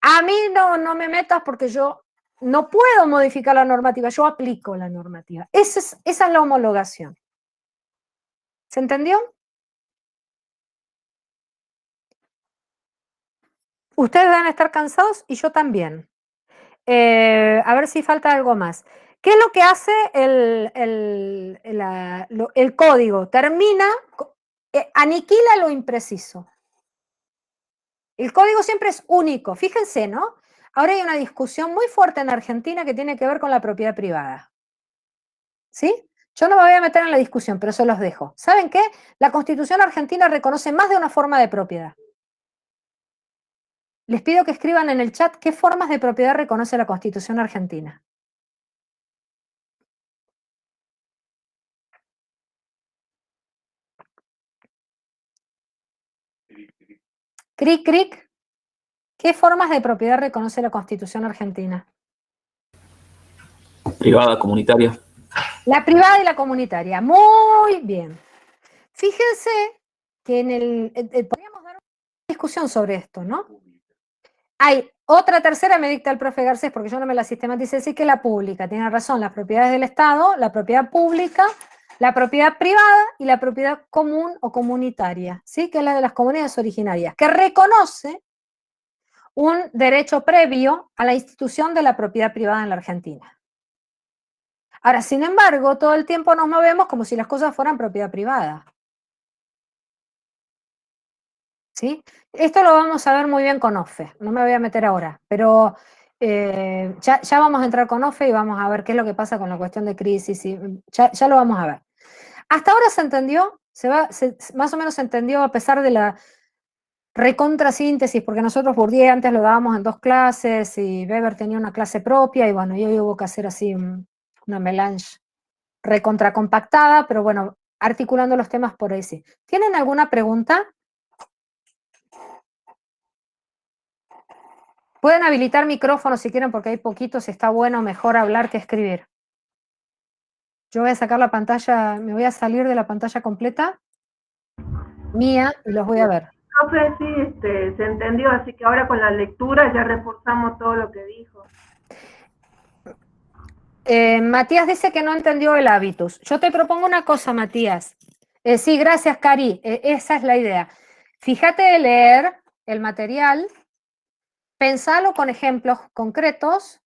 A mí no me metas porque yo no puedo modificar la normativa, yo aplico la normativa. Esa es la homologación. ¿Se entendió? Ustedes deben estar cansados y yo también. A ver si falta algo más. ¿Qué es lo que hace el código? Aniquila lo impreciso. El código siempre es único. Fíjense, ¿no? Ahora hay una discusión muy fuerte en Argentina que tiene que ver con la propiedad privada. ¿Sí? Yo no me voy a meter en la discusión, pero se los dejo. ¿Saben qué? La Constitución argentina reconoce más de una forma de propiedad. Les pido que escriban en el chat qué formas de propiedad reconoce la Constitución argentina. Cric, cric. ¿Qué formas de propiedad reconoce la Constitución argentina? Privada, comunitaria. La privada y la comunitaria. Muy bien. Fíjense que podríamos dar una discusión sobre esto, ¿no? Hay otra tercera, me dicta el profe Garcés, porque yo no me la sistematicé, así que la pública. Tiene razón, las propiedades del Estado, la propiedad pública, la propiedad privada y la propiedad común o comunitaria, ¿sí? Que es la de las comunidades originarias, que reconoce un derecho previo a la institución de la propiedad privada en la Argentina. Ahora, sin embargo, todo el tiempo nos movemos como si las cosas fueran propiedad privada. ¿Sí? Esto lo vamos a ver muy bien con OFE, no me voy a meter ahora, pero ya vamos a entrar con OFE y vamos a ver qué es lo que pasa con la cuestión de crisis, y ya lo vamos a ver. Hasta ahora se entendió, más o menos se entendió a pesar de la recontrasíntesis, porque nosotros Bourdieu antes lo dábamos en 2 clases y Weber tenía una clase propia y bueno, y hoy hubo que hacer así una melange recontracompactada, pero bueno, articulando los temas por ahí sí. ¿Tienen alguna pregunta? Pueden habilitar micrófono si quieren porque hay poquitos, está bueno, mejor hablar que escribir. Yo voy a sacar la pantalla, me voy a salir de la pantalla completa. mía y los voy a ver. Profe, sí, se entendió, así que ahora con la lectura ya reforzamos todo lo que dijo. Matías dice que no entendió el hábitus. Yo te propongo una cosa, Matías. Sí, gracias, Cari. Esa es la idea. Fíjate de leer el material, pensalo con ejemplos concretos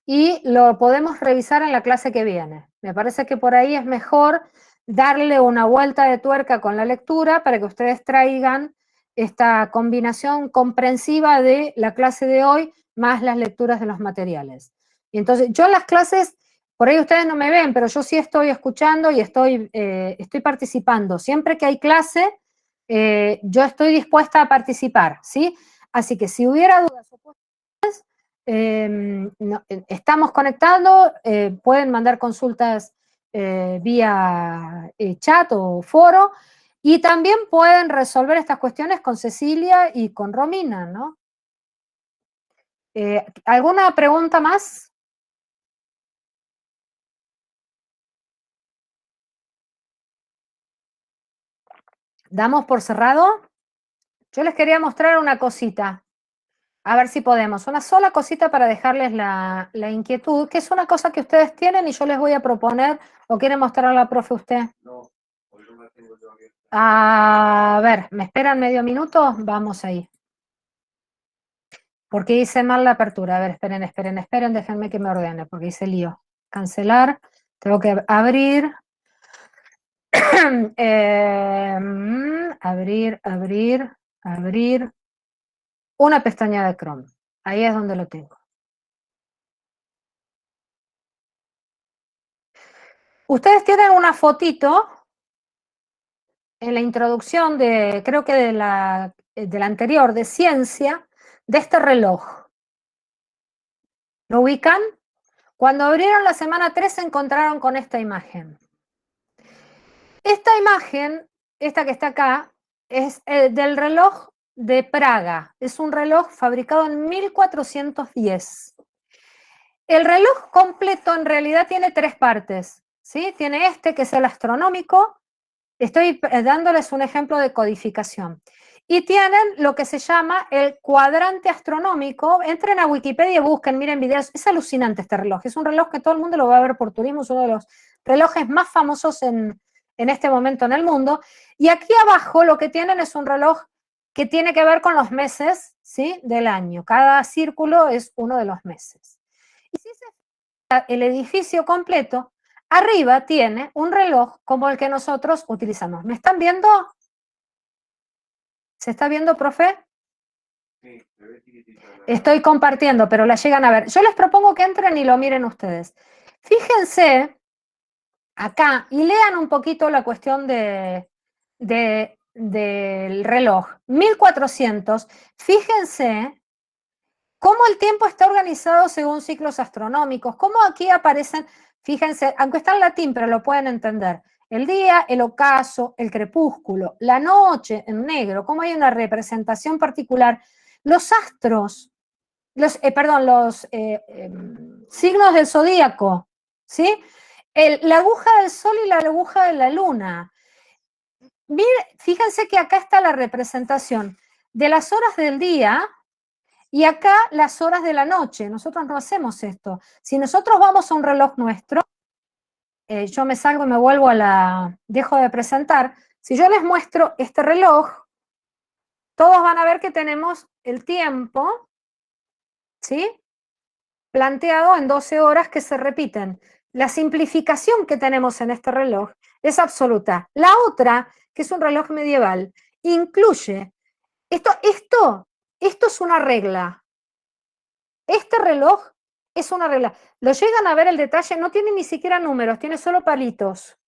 y lo podemos revisar en la clase que viene. Me parece que por ahí es mejor darle una vuelta de tuerca con la lectura para que ustedes traigan esta combinación comprensiva de la clase de hoy más las lecturas de los materiales. Y entonces, yo en las clases, por ahí ustedes no me ven, pero yo sí estoy escuchando y estoy participando. Siempre que hay clase, yo estoy dispuesta a participar, ¿sí? Así que si hubiera dudas o cuestiones, estamos conectando, pueden mandar consultas vía chat o foro, y también pueden resolver estas cuestiones con Cecilia y con Romina, ¿no? ¿Alguna pregunta más? ¿Damos por cerrado? Yo les quería mostrar una cosita. A ver si podemos. Una sola cosita para dejarles la inquietud, que es una cosa que ustedes tienen y yo les voy a proponer, o quiere mostrarla, profe, usted. No, porque no la tengo yo abierta. A ver, ¿me esperan medio minuto? Vamos ahí. Porque hice mal la apertura. A ver, esperen, déjenme que me ordene, porque hice lío. Cancelar, tengo que abrir. Abrir una pestaña de Chrome. Ahí es donde lo tengo. Ustedes tienen una fotito en la introducción de, creo que de la anterior, de ciencia, de este reloj. ¿Lo ubican? Cuando abrieron la semana 3 se encontraron con esta imagen. Esta imagen, esta que está acá, es del reloj de Praga. Es un reloj fabricado en 1410. El reloj completo en realidad tiene 3 partes, ¿sí? Tiene este, que es el astronómico. Estoy dándoles un ejemplo de codificación. Y tienen lo que se llama el cuadrante astronómico. Entren a Wikipedia y busquen, miren videos. Es alucinante este reloj. Es un reloj que todo el mundo lo va a ver por turismo. Es uno de los relojes más famosos en este momento en el mundo. Y aquí abajo lo que tienen es un reloj que tiene que ver con los meses, ¿sí?, del año. Cada círculo es uno de los meses. Y si se fija el edificio completo, arriba tiene un reloj como el que nosotros utilizamos. ¿Me están viendo? ¿Se está viendo, profe? Sí, se ve chiquitito. Estoy compartiendo, pero la llegan a ver. Yo les propongo que entren y lo miren ustedes. Fíjense acá y lean un poquito la cuestión del reloj. 1400. Fíjense cómo el tiempo está organizado según ciclos astronómicos, cómo aquí aparecen, fíjense, aunque está en latín, pero lo pueden entender, el día, el ocaso, el crepúsculo, la noche en negro, cómo hay una representación particular, los astros, los signos del zodíaco, ¿sí? La aguja del sol y la aguja de la luna. Fíjense que acá está la representación de las horas del día, y acá las horas de la noche. Nosotros no hacemos esto. Si nosotros vamos a un reloj nuestro, yo me salgo y me vuelvo dejo de presentar. Si yo les muestro este reloj, todos van a ver que tenemos el tiempo, ¿sí?, planteado en 12 horas que se repiten. La simplificación que tenemos en este reloj es absoluta. La otra, que es un reloj medieval, incluye, esto es una regla. Este reloj es una regla. Lo llegan a ver el detalle, no tiene ni siquiera números, tiene solo palitos.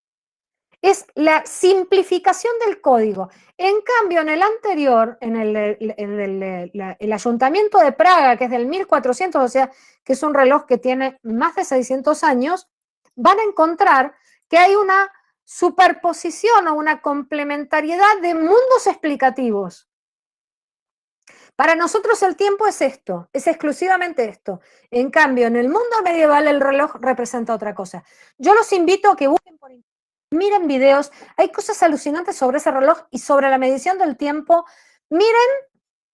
Es la simplificación del código. En cambio, en el anterior, en el Ayuntamiento de Praga, que es del 1400, o sea, que es un reloj que tiene más de 600 años, van a encontrar que hay una superposición o una complementariedad de mundos explicativos. Para nosotros el tiempo es esto, es exclusivamente esto. En cambio, en el mundo medieval el reloj representa otra cosa. Yo los invito a que busquen por internet Miren videos, hay cosas alucinantes sobre ese reloj y sobre la medición del tiempo. Miren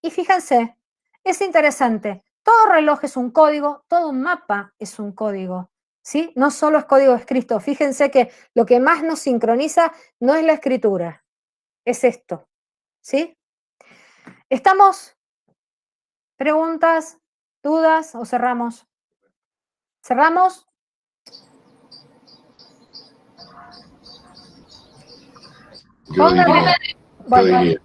y fíjense, es interesante. Todo reloj es un código, todo mapa es un código, ¿sí? No solo es código escrito. Fíjense que lo que más nos sincroniza no es la escritura, es esto, ¿sí? ¿Estamos? ¿Preguntas? ¿Dudas? ¿O cerramos? ¿Cerramos? Yo diría.